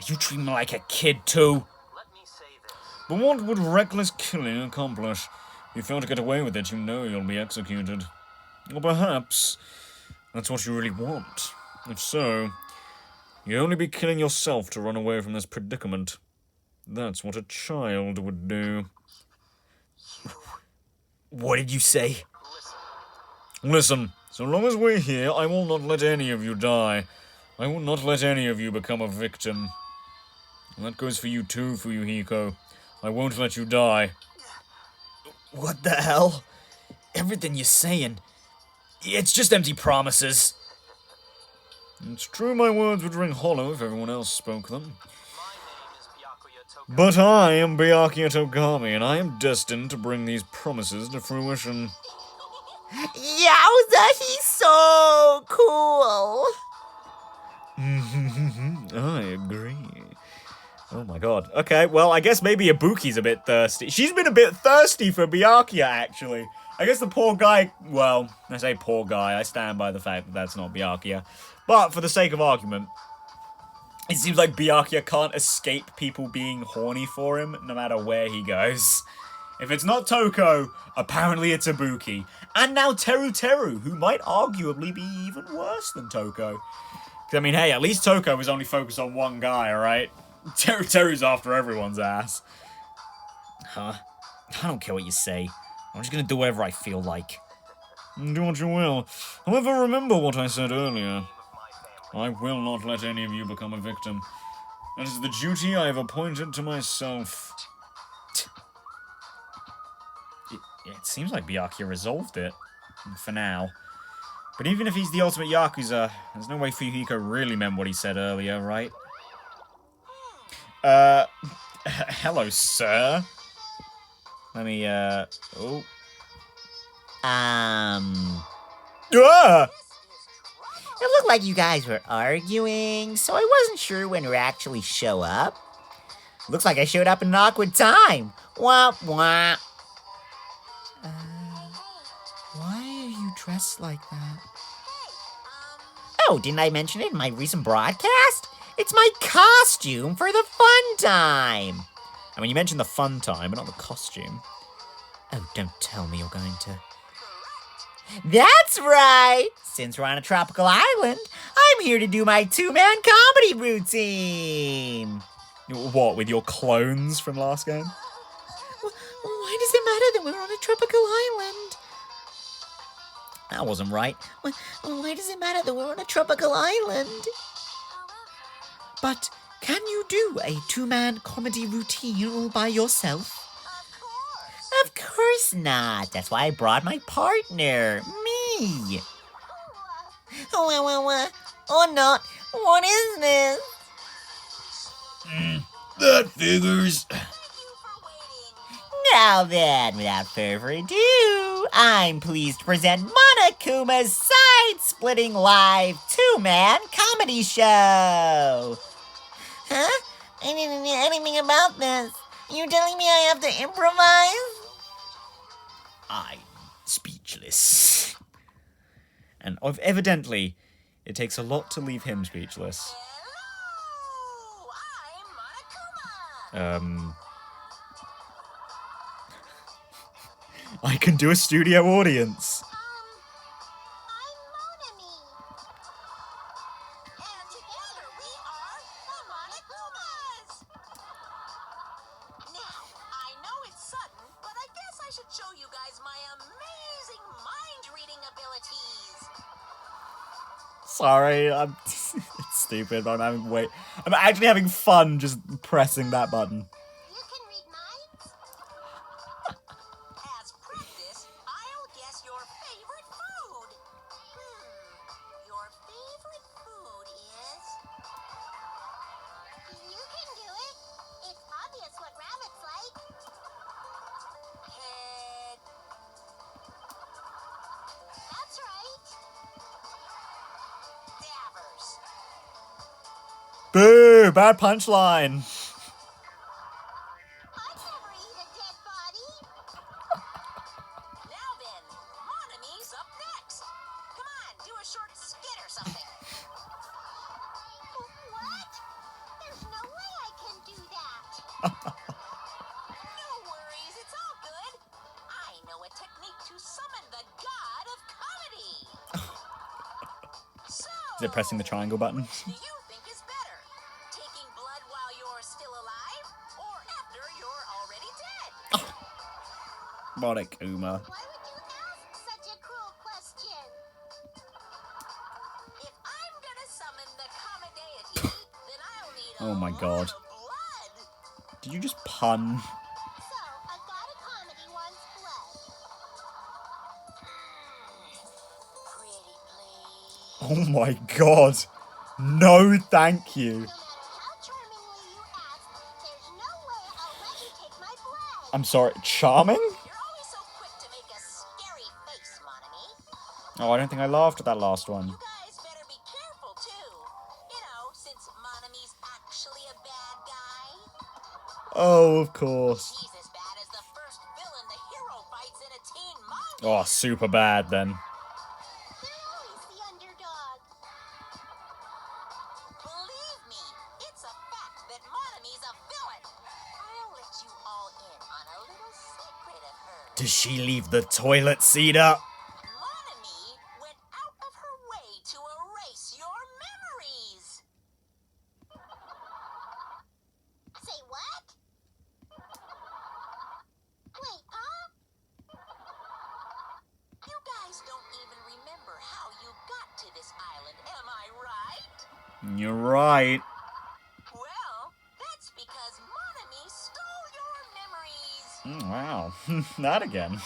You treat me like a kid too. But what would reckless killing accomplish? If you fail to get away with it, you know you'll be executed. Or perhaps that's what you really want. If so, you'll only be killing yourself to run away from this predicament. That's what a child would do. What did you say? Listen, so long as we're here, I will not let any of you die. I will not let any of you become a victim. And that goes for you too, Fuyuhiko. I won't let you die. What the hell? Everything you're saying, it's just empty promises. It's true my words would ring hollow if everyone else spoke them. But I am Byakuya Togami, and I am destined to bring these promises to fruition. Yowza, he's so cool. I agree. Oh my god. Okay, well, I guess maybe Ibuki's a bit thirsty. She's been a bit thirsty for Byakuya, actually. I guess the poor guy, well, I say poor guy, I stand by the fact that that's not Byakuya. But for the sake of argument, it seems like Byakuya can't escape people being horny for him, no matter where he goes. If it's not Toko, apparently it's Ibuki. And now Teru Teru, who might arguably be even worse than Toko. 'Cause, I mean, hey, at least Toko was only focused on one guy, alright? Teru Teru's after everyone's ass. Huh? I don't care what you say. I'm just gonna do whatever I feel like. Do what you will. However, remember what I said earlier. I will not let any of you become a victim. That is the duty I have appointed to myself. It seems like Byakuya resolved it. For now. But even if he's the ultimate Yakuza, there's no way Fuyuhiko really meant what he said earlier, right? Hello, sir. Let me, oh. Ah! It looked like you guys were arguing, so I wasn't sure when to actually show up. Looks like I showed up in an awkward time. Wah, wah. Why are you dressed like that? Oh, didn't I mention it in my recent broadcast? It's my costume for the fun time. I mean, you mentioned the fun time, but not the costume. Oh, don't tell me you're going to... That's right. Since we're on a tropical island, I'm here to do my two-man comedy routine. What, with your clones from last game? Why does it matter that we're on a tropical island? That wasn't right. Why does it matter that we're on a tropical island? But can you do a two-man comedy routine all by yourself? Of course not. That's why I brought my partner, me. Or not. What is this? That figures. Now then, without further ado, I'm pleased to present Monokuma's side-splitting live two-man comedy show. Huh? I didn't know anything about this. You telling me I have to improvise? I'm speechless. And evidently, it takes a lot to leave him speechless. Hello, I'm Monokuma. I can do a studio audience. I'm Monami. And together we are the Monokumas. Now, I know it's sudden, but I guess I should show you guys my amazing mind-reading abilities. Sorry, I'm it's stupid, but I'm actually having fun just pressing that button. You can read minds? As practice, I'll guess your favorite food. Your favorite food is... You can do it. It's obvious what rabbits like. Kid. That's right. Dabbers. Boo! Bad punchline. I'd never eat a dead body. Now then, Monami's up next. Come on, do a short skit or something. What? There's no way I can do that. No worries, it's all good. I know a technique to summon the god of comedy. So, Is it pressing the triangle button? which do you think is better? Taking blood while you're still alive, or after you're already dead? Monokuma. Why would you ask such a cruel question? If I'm gonna summon the Kama deity, then I'll need a Oh my lot God. of blood. Did you just pun? So, a god of comedy wants blood. Pretty please. Oh my god. No, thank you. No matter how charmingly you ask, there's no way I'll let you take my blood. I'm sorry, charming? You're always so quick to make a scary face, Monami. Oh, I don't think I laughed at that last one. You guys better be careful, too. You know, since Monami's actually a bad guy. Oh, of course. She's as bad as the first villain the hero fights in a teen manga. Oh, super bad then. They're always the underdog. Believe me, it's a fact that Monami's a villain. I'll let you all in on a little secret of hers. Does she leave the toilet seat up? Monami went out of her way to erase your memories. Say what? Wait, huh? You guys don't even remember how you got to this island, am I right? You're right. Well, that's because Monami stole your memories. Wow. That again. What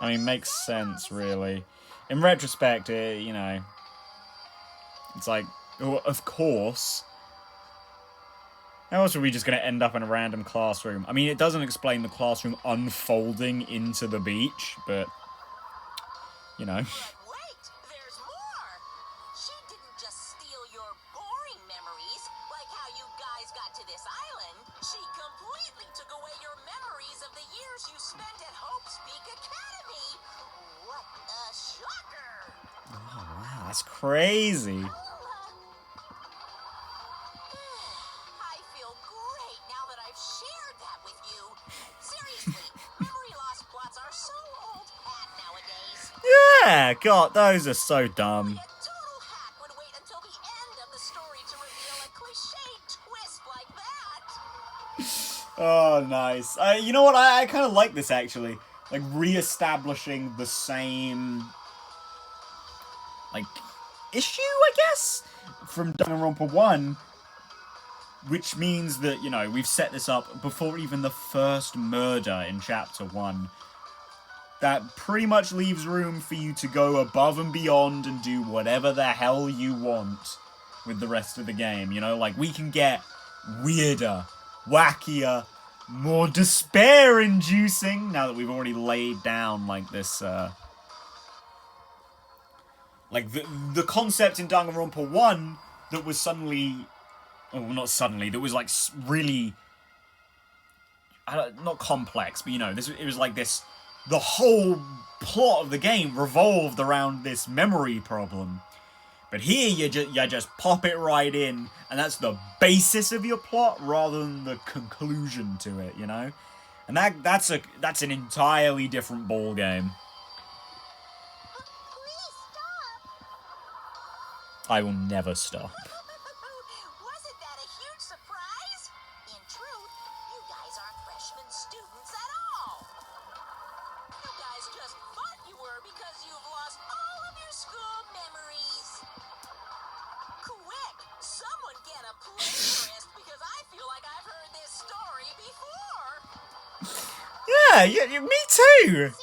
I mean, is makes that all of sense, a sudden? really. In retrospect, you know, it's like, oh, of course. How else are we just going to end up in a random classroom? I mean, it doesn't explain the classroom unfolding into the beach, but, you know. But wait, there's more! She didn't just steal your boring memories, like how you guys got to this island. She completely took away your memories of the years you spent at Hope's Peak Academy. What a shocker! Oh, wow, that's crazy. I feel great now that I've shared that with you. Seriously, memory loss plots are so old hat nowadays. Yeah, God, those are so dumb. A total hack would wait until the end of the story to reveal a cliched twist like that. Oh, nice. You know what? I kind of like this, actually. Like, re-establishing the same, like, issue, I guess, from Danganronpa 1, which means that, you know, we've set this up before even the first murder in Chapter 1. That pretty much leaves room for you to go above and beyond and do whatever the hell you want with the rest of the game, you know? Like, we can get weirder, wackier, more despair-inducing, now that we've already laid down, like, this, like, the concept in Danganronpa 1 that was suddenly... Oh, not suddenly, that was, like, really... not complex, but, you know, it was like this... The whole plot of the game revolved around this memory problem. But here you just pop it right in, and that's the basis of your plot rather than the conclusion to it, you know? And that's an entirely different ball game. Please stop. I will never stop. Wasn't that a huge surprise? In truth, you guys aren't freshman students at all. You guys just thought you were because you've lost all of your school memories. Quick, someone get a plagiarist because I feel like I've heard this story before. Yeah, me too! Seriously,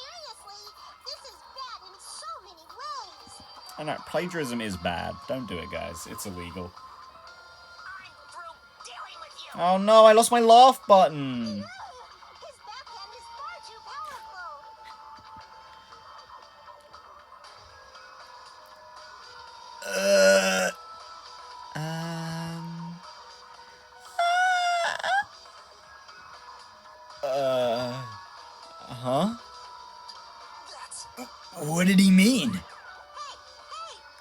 this is bad in so many ways. I know, plagiarism is bad. Don't do it, guys. It's illegal. I'm through dealing with you. Oh no, I lost my laugh button! His backhand is far too powerful. Um... Huh? That's What did he mean?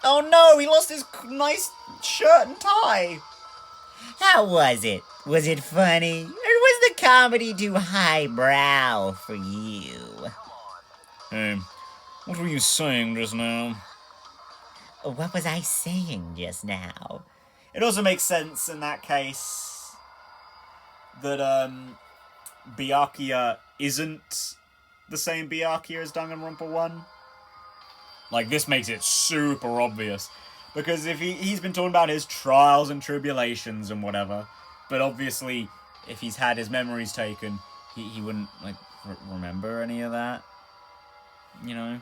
Oh no, he lost his nice shirt and tie! How was it? Was it funny? Or was the comedy too highbrow for you? Hey, what were you saying just now? What was I saying just now? It also makes sense in that case that, Byakuya isn't the same Byakuya as Danganronpa 1. Like, this makes it super obvious. Because if he's been talking about his trials and tribulations and whatever, but obviously, if he's had his memories taken, he wouldn't, like, remember any of that. You know?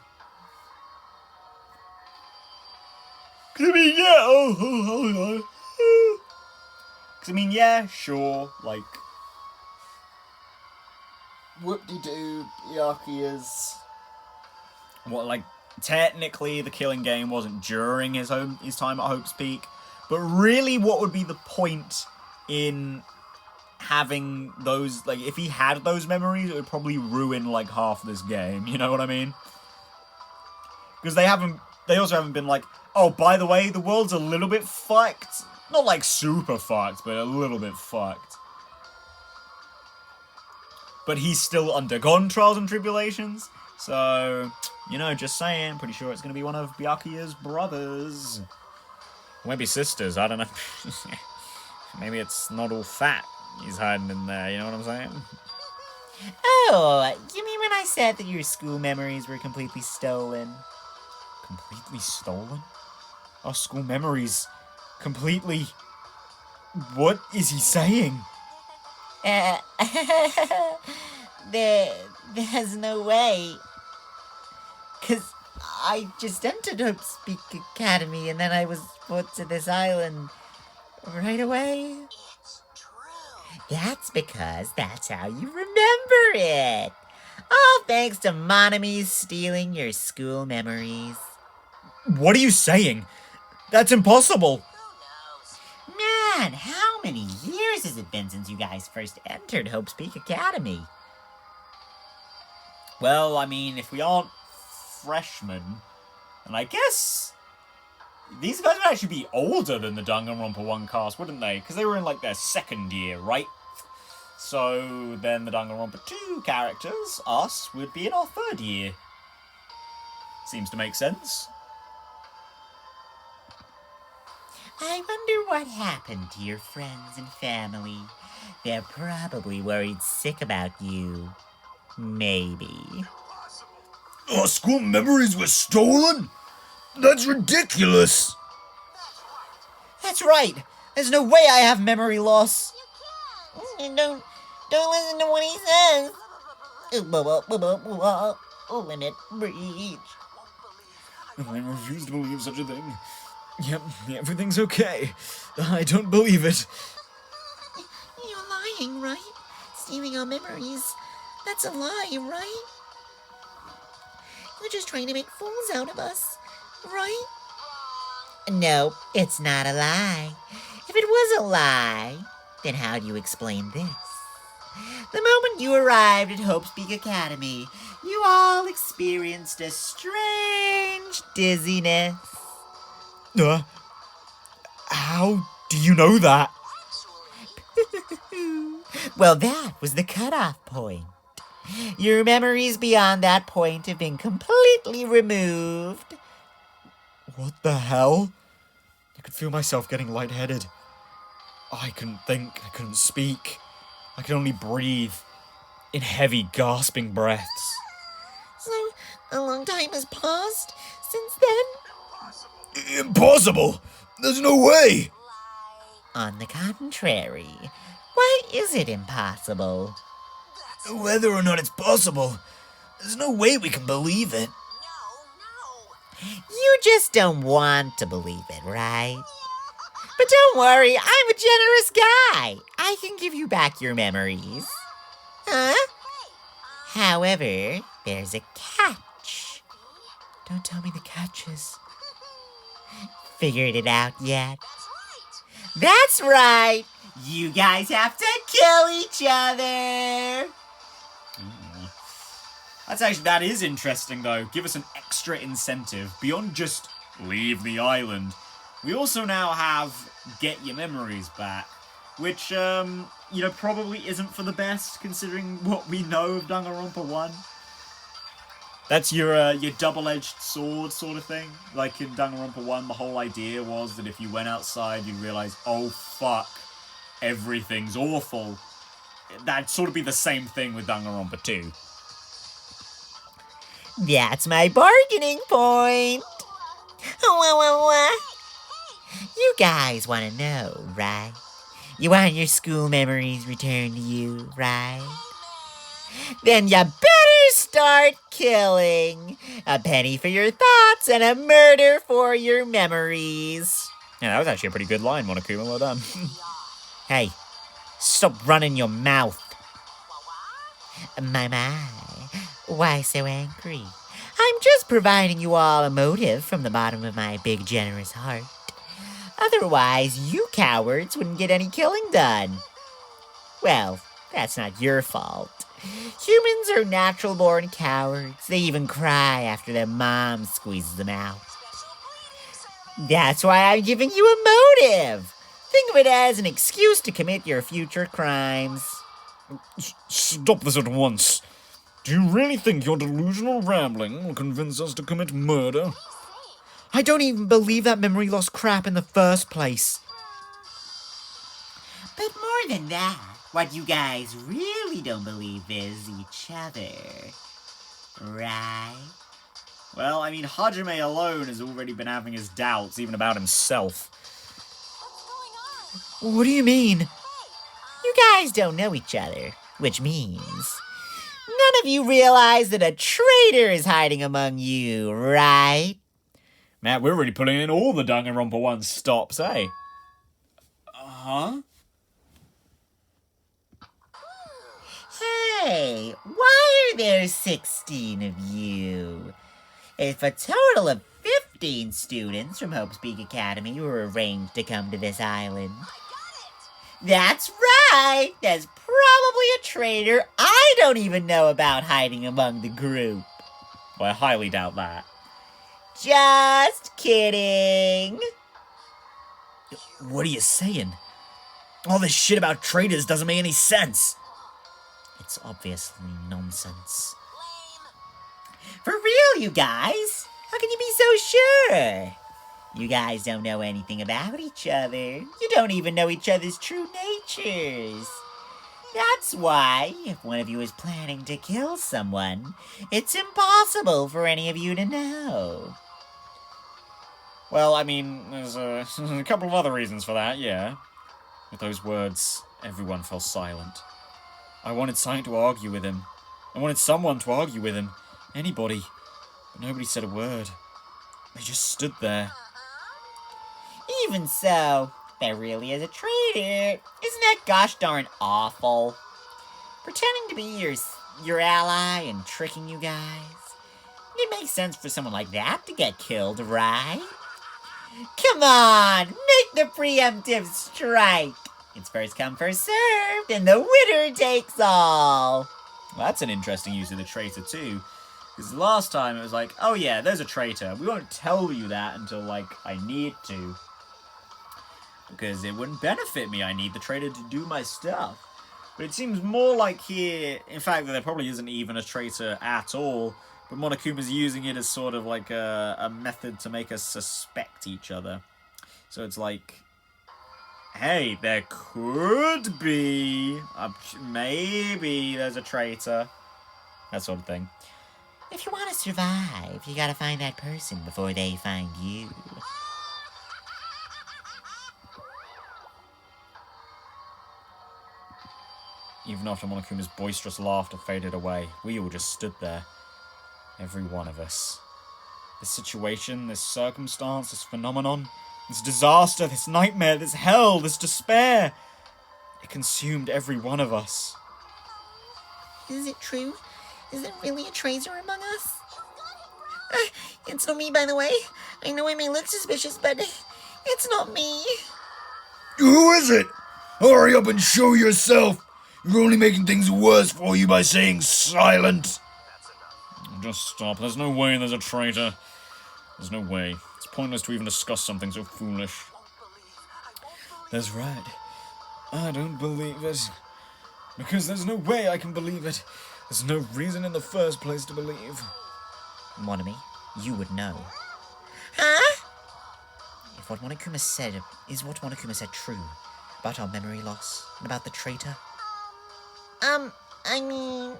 Cause I mean, yeah, Cause I mean, yeah, sure, like, whoop-de-doo, Byakuya's, what, like, technically the killing game wasn't during his time at Hope's Peak, but really what would be the point in having those, like, if he had those memories, it would probably ruin, like, half this game, you know what I mean? Because they also haven't been like, oh, by the way, the world's a little bit fucked. Not like super fucked, but a little bit fucked. But he's still undergone trials and tribulations. So, you know, just saying, pretty sure it's going to be one of Byakuya's brothers. Maybe sisters, I don't know. Maybe it's not all fat he's hiding in there, you know what I'm saying? Oh, you mean when I said that your school memories were completely stolen? Completely stolen? Our school memories completely... What is he saying? There's no way. 'Cause I just entered Hope's Peak Academy and then I was put to this island right away. It's true. That's because that's how you remember it. All thanks to Monomi stealing your school memories. What are you saying? That's impossible! Who knows? Man, how many years has it been since you guys first entered Hope's Peak Academy? Well, I mean, if we aren't freshmen, then I guess these guys would actually be older than the Danganronpa 1 cast, wouldn't they? Because they were in, like, their second year, right? So then the Danganronpa 2 characters, us, would be in our third year. Seems to make sense. I wonder what happened to your friends and family. They're probably worried sick about you. Maybe. Our school memories were stolen? That's ridiculous! That's right. There's no way I have memory loss. You can't. Don't listen to what he says. Limit breach. I refuse to believe such a thing. Yep, everything's okay. I don't believe it. You're lying, right? Stealing our memories. That's a lie, right? You're just trying to make fools out of us, right? No, it's not a lie. If it was a lie, then how do you explain this? The moment you arrived at Hope's Peak Academy, you all experienced a strange dizziness. How do you know that? Well, that was the cutoff point. Your memories beyond that point have been completely removed. What the hell? I could feel myself getting lightheaded. I couldn't think, I couldn't speak. I could only breathe in heavy, gasping breaths. So, a long time has passed since then? Impossible! There's no way! On the contrary, why is it impossible? Whether or not it's possible, there's no way we can believe it. You just don't want to believe it, right? But don't worry, I'm a generous guy. I can give you back your memories. Huh? However, there's a catch. Don't tell me the catches. Figured it out yet? That's right. You guys have to kill each other. That is interesting, though. Give us an extra incentive. Beyond just leave the island, we also now have get your memories back. Which, probably isn't for the best, considering what we know of Danganronpa 1. That's your double-edged sword sort of thing. Like in Danganronpa 1, the whole idea was that if you went outside, you'd realize, oh fuck, everything's awful. That'd sort of be the same thing with Danganronpa 2. That's my bargaining point. You guys want to know, right? You want your school memories returned to you, right? Then you better start killing. A penny for your thoughts and a murder for your memories. Yeah, that was actually a pretty good line, Monokuma. Well done. Hey, stop running your mouth. My. Why so angry? I'm just providing you all a motive from the bottom of my big generous heart. Otherwise, you cowards wouldn't get any killing done. Well, that's not your fault. Humans are natural-born cowards. They even cry after their mom squeezes them out. That's why I'm giving you a motive. Think of it as an excuse to commit your future crimes. Stop this at once. Do you really think your delusional rambling will convince us to commit murder? I don't even believe that memory loss crap in the first place. But more than that, what you guys really don't believe is each other. Right? Well, I mean, Hajime alone has already been having his doubts, even about himself. What do you mean? You guys don't know each other, which means none of you realize that a traitor is hiding among you, right? Matt, we're really putting in all the Danganronpa 1 stops, eh? Huh? Hey, why are there 16 of you? If a total of 15 students from Hope's Peak Academy were arranged to come to this island. That's right! There's probably a traitor I don't even know about hiding among the group. Well, I highly doubt that. Just kidding. What are you saying? All this shit about traitors doesn't make any sense. It's obviously nonsense. For real, you guys? How can you be so sure? You guys don't know anything about each other. You don't even know each other's true natures. That's why, if one of you is planning to kill someone, it's impossible for any of you to know. Well, I mean, there's a couple of other reasons for that, yeah. With those words, everyone fell silent. I wanted something to argue with him. I wanted someone to argue with him. Anybody. But nobody said a word. They just stood there. Even so, there really is a traitor. Isn't that gosh darn awful? Pretending to be your ally and tricking you guys. It makes sense for someone like that to get killed, right? Come on, make the preemptive strike. It's first come, first served, and the winner takes all. Well, that's an interesting use of the traitor, too. Because last time it was like, oh yeah, there's a traitor. We won't tell you that until, like, I need to. Because it wouldn't benefit me. I need the traitor to do my stuff. But it seems more like here, in fact, that there probably isn't even a traitor at all. But Monokuma's using it as sort of like a method to make us suspect each other. So it's like, hey, there could be, maybe there's a traitor. That sort of thing. If you want to survive, you gotta find that person before they find you. Even after Monokuma's boisterous laughter faded away, we all just stood there. Every one of us. This situation, this circumstance, this phenomenon, this disaster, this nightmare, this hell, this despair. It consumed every one of us. Is it true? Is there really a traitor among us? It's not me, by the way. I know I may look suspicious, but it's not me. Who is it? Hurry up and show yourself. You're only making things worse for you by saying silent. Just stop. There's no way there's a traitor. There's no way. It's pointless to even discuss something so foolish. That's right. I don't believe it. Because there's no way I can believe it. There's no reason in the first place to believe. Monami, you would know. Huh? If what Monokuma said is what Monokuma said true about our memory loss and about the traitor. I mean,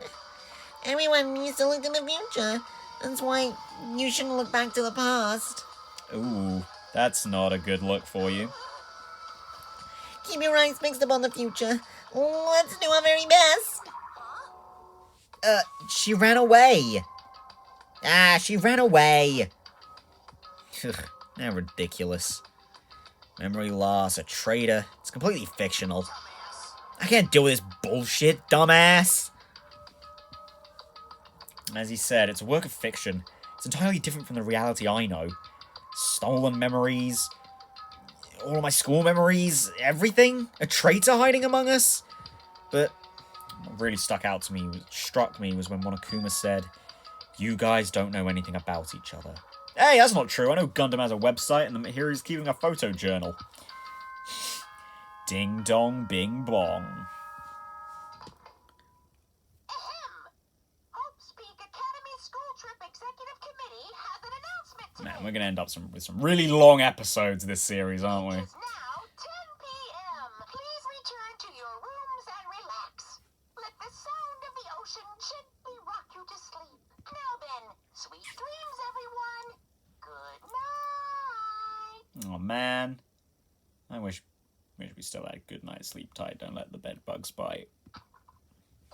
everyone needs to look in the future. That's why you shouldn't look back to the past. Ooh, that's not a good look for you. Keep your eyes fixed upon the future. Let's do our very best. She ran away. She ran away. How ridiculous. Memory loss, a traitor. It's completely fictional. I can't deal with this bullshit, dumbass. As he said, it's a work of fiction. It's entirely different from the reality I know. Stolen memories, all of my school memories, everything. A traitor hiding among us. But what really struck me was when Monokuma said, "You guys don't know anything about each other." Hey, that's not true. I know Gundam has a website, and here he's keeping a photo journal. Ding dong, bing bong. Hope's Peak Academy School Trip Executive Committee has an announcement to Man, make. we're gonna end up with some really long episodes this series, aren't we? It's now 10 p.m. Please return to your rooms and relax. Let the sound of the ocean gently rock you to sleep. Now then, sweet dreams, everyone. Good night. Oh man, I wish we still had good night sleep tight. Don't let the bed bugs bite.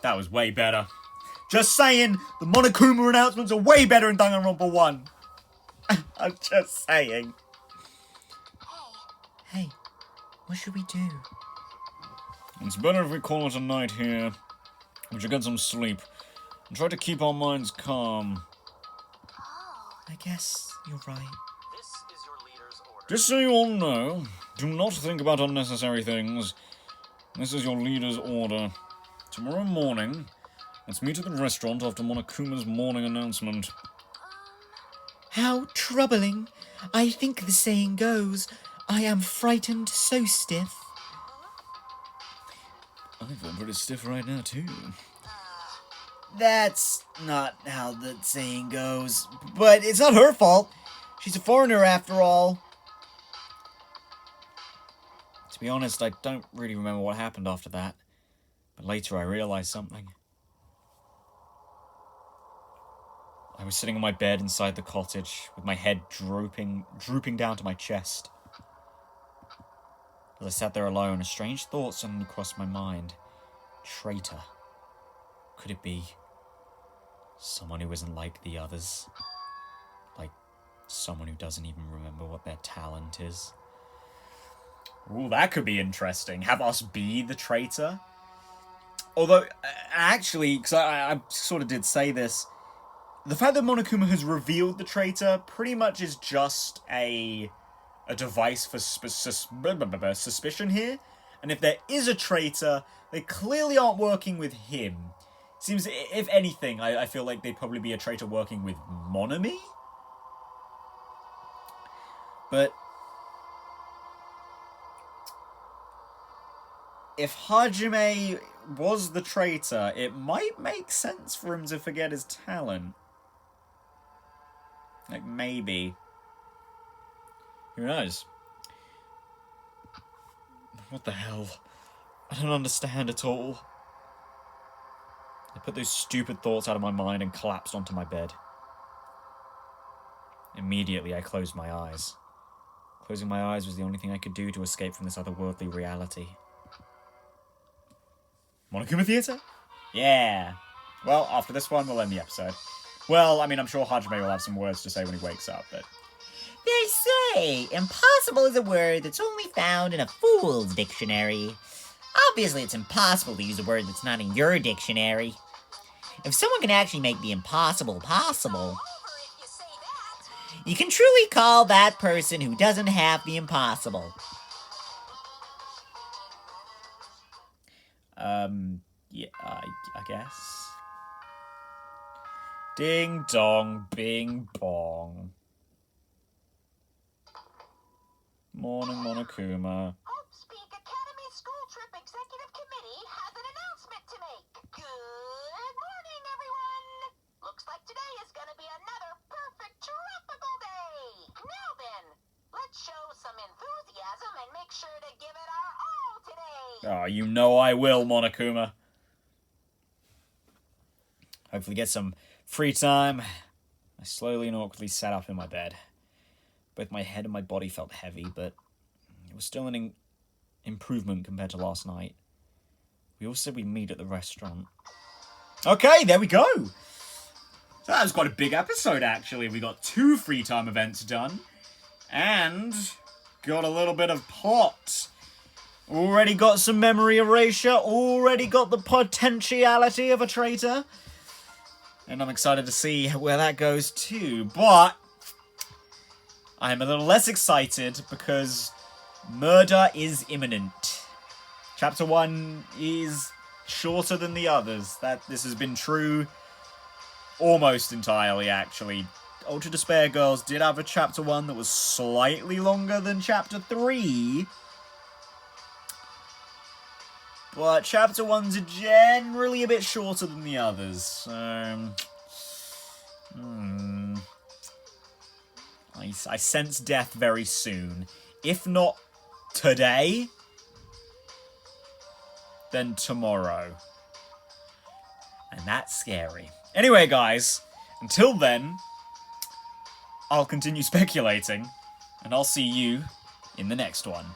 That was way better. Just saying, the Monokuma announcements are way better in Danganronpa 1. I'm just saying. Hey, what should we do? It's better if we call it a night here. We should get some sleep and try to keep our minds calm. I guess you're right. Just so you all know, do not think about unnecessary things. This is your leader's order. Tomorrow morning, let's meet at the restaurant after Monokuma's morning announcement. How troubling. I think the saying goes, I am frightened so stiff. I feel pretty stiff right now, too. That's not how the saying goes. But it's not her fault. She's a foreigner after all. To be honest, I don't really remember what happened after that. But later I realized something. I was sitting on my bed inside the cottage, with my head drooping down to my chest. As I sat there alone, a strange thought suddenly crossed my mind. Traitor. Could it be someone who isn't like the others? Like someone who doesn't even remember what their talent is? Ooh, that could be interesting. Have us be the traitor? Although, actually, because I sort of did say this, the fact that Monokuma has revealed the traitor pretty much is just a device for suspicion here. And if there is a traitor, they clearly aren't working with him. Seems, if anything, I feel like they'd probably be a traitor working with Monami? But if Hajime was the traitor, it might make sense for him to forget his talent. Like, maybe. Who knows? What the hell? I don't understand at all. I put those stupid thoughts out of my mind and collapsed onto my bed. Immediately, I closed my eyes. Closing my eyes was the only thing I could do to escape from this otherworldly reality. Monokuma Theatre? Yeah. Well, after this one, we'll end the episode. Well, I mean, I'm sure Hajime will have some words to say when he wakes up, but... They say impossible is a word that's only found in a fool's dictionary. Obviously, it's impossible to use a word that's not in your dictionary. If someone can actually make the impossible possible, you can truly call that person who doesn't have the impossible. Yeah, I guess. Ding dong, bing bong. Morning, Monokuma. Speak Academy School Trip Executive Committee has an announcement to make. Good morning, everyone. Looks like today is going to be another perfect tropical day. Now then, let's show some enthusiasm and make sure to give it our all today. Oh, you know I will, Monokuma. Hopefully get some free time. I slowly and awkwardly sat up in my bed. Both my head and my body felt heavy, but it was still an improvement compared to last night. We all said we'd meet at the restaurant. Okay, there we go. So that was quite a big episode, actually. We got 2 free time events done. And got a little bit of plot. Already got some memory erasure. Already got the potentiality of a traitor. And I'm excited to see where that goes too. But I'm a little less excited because murder is imminent. Chapter 1 is shorter than the others. This has been true almost entirely, actually. Ultra Despair Girls did have a Chapter 1 that was slightly longer than Chapter 3. But Chapter 1s are generally a bit shorter than the others. I sense death very soon. If not today, then tomorrow. And that's scary. Anyway, guys, until then, I'll continue speculating, and I'll see you in the next one.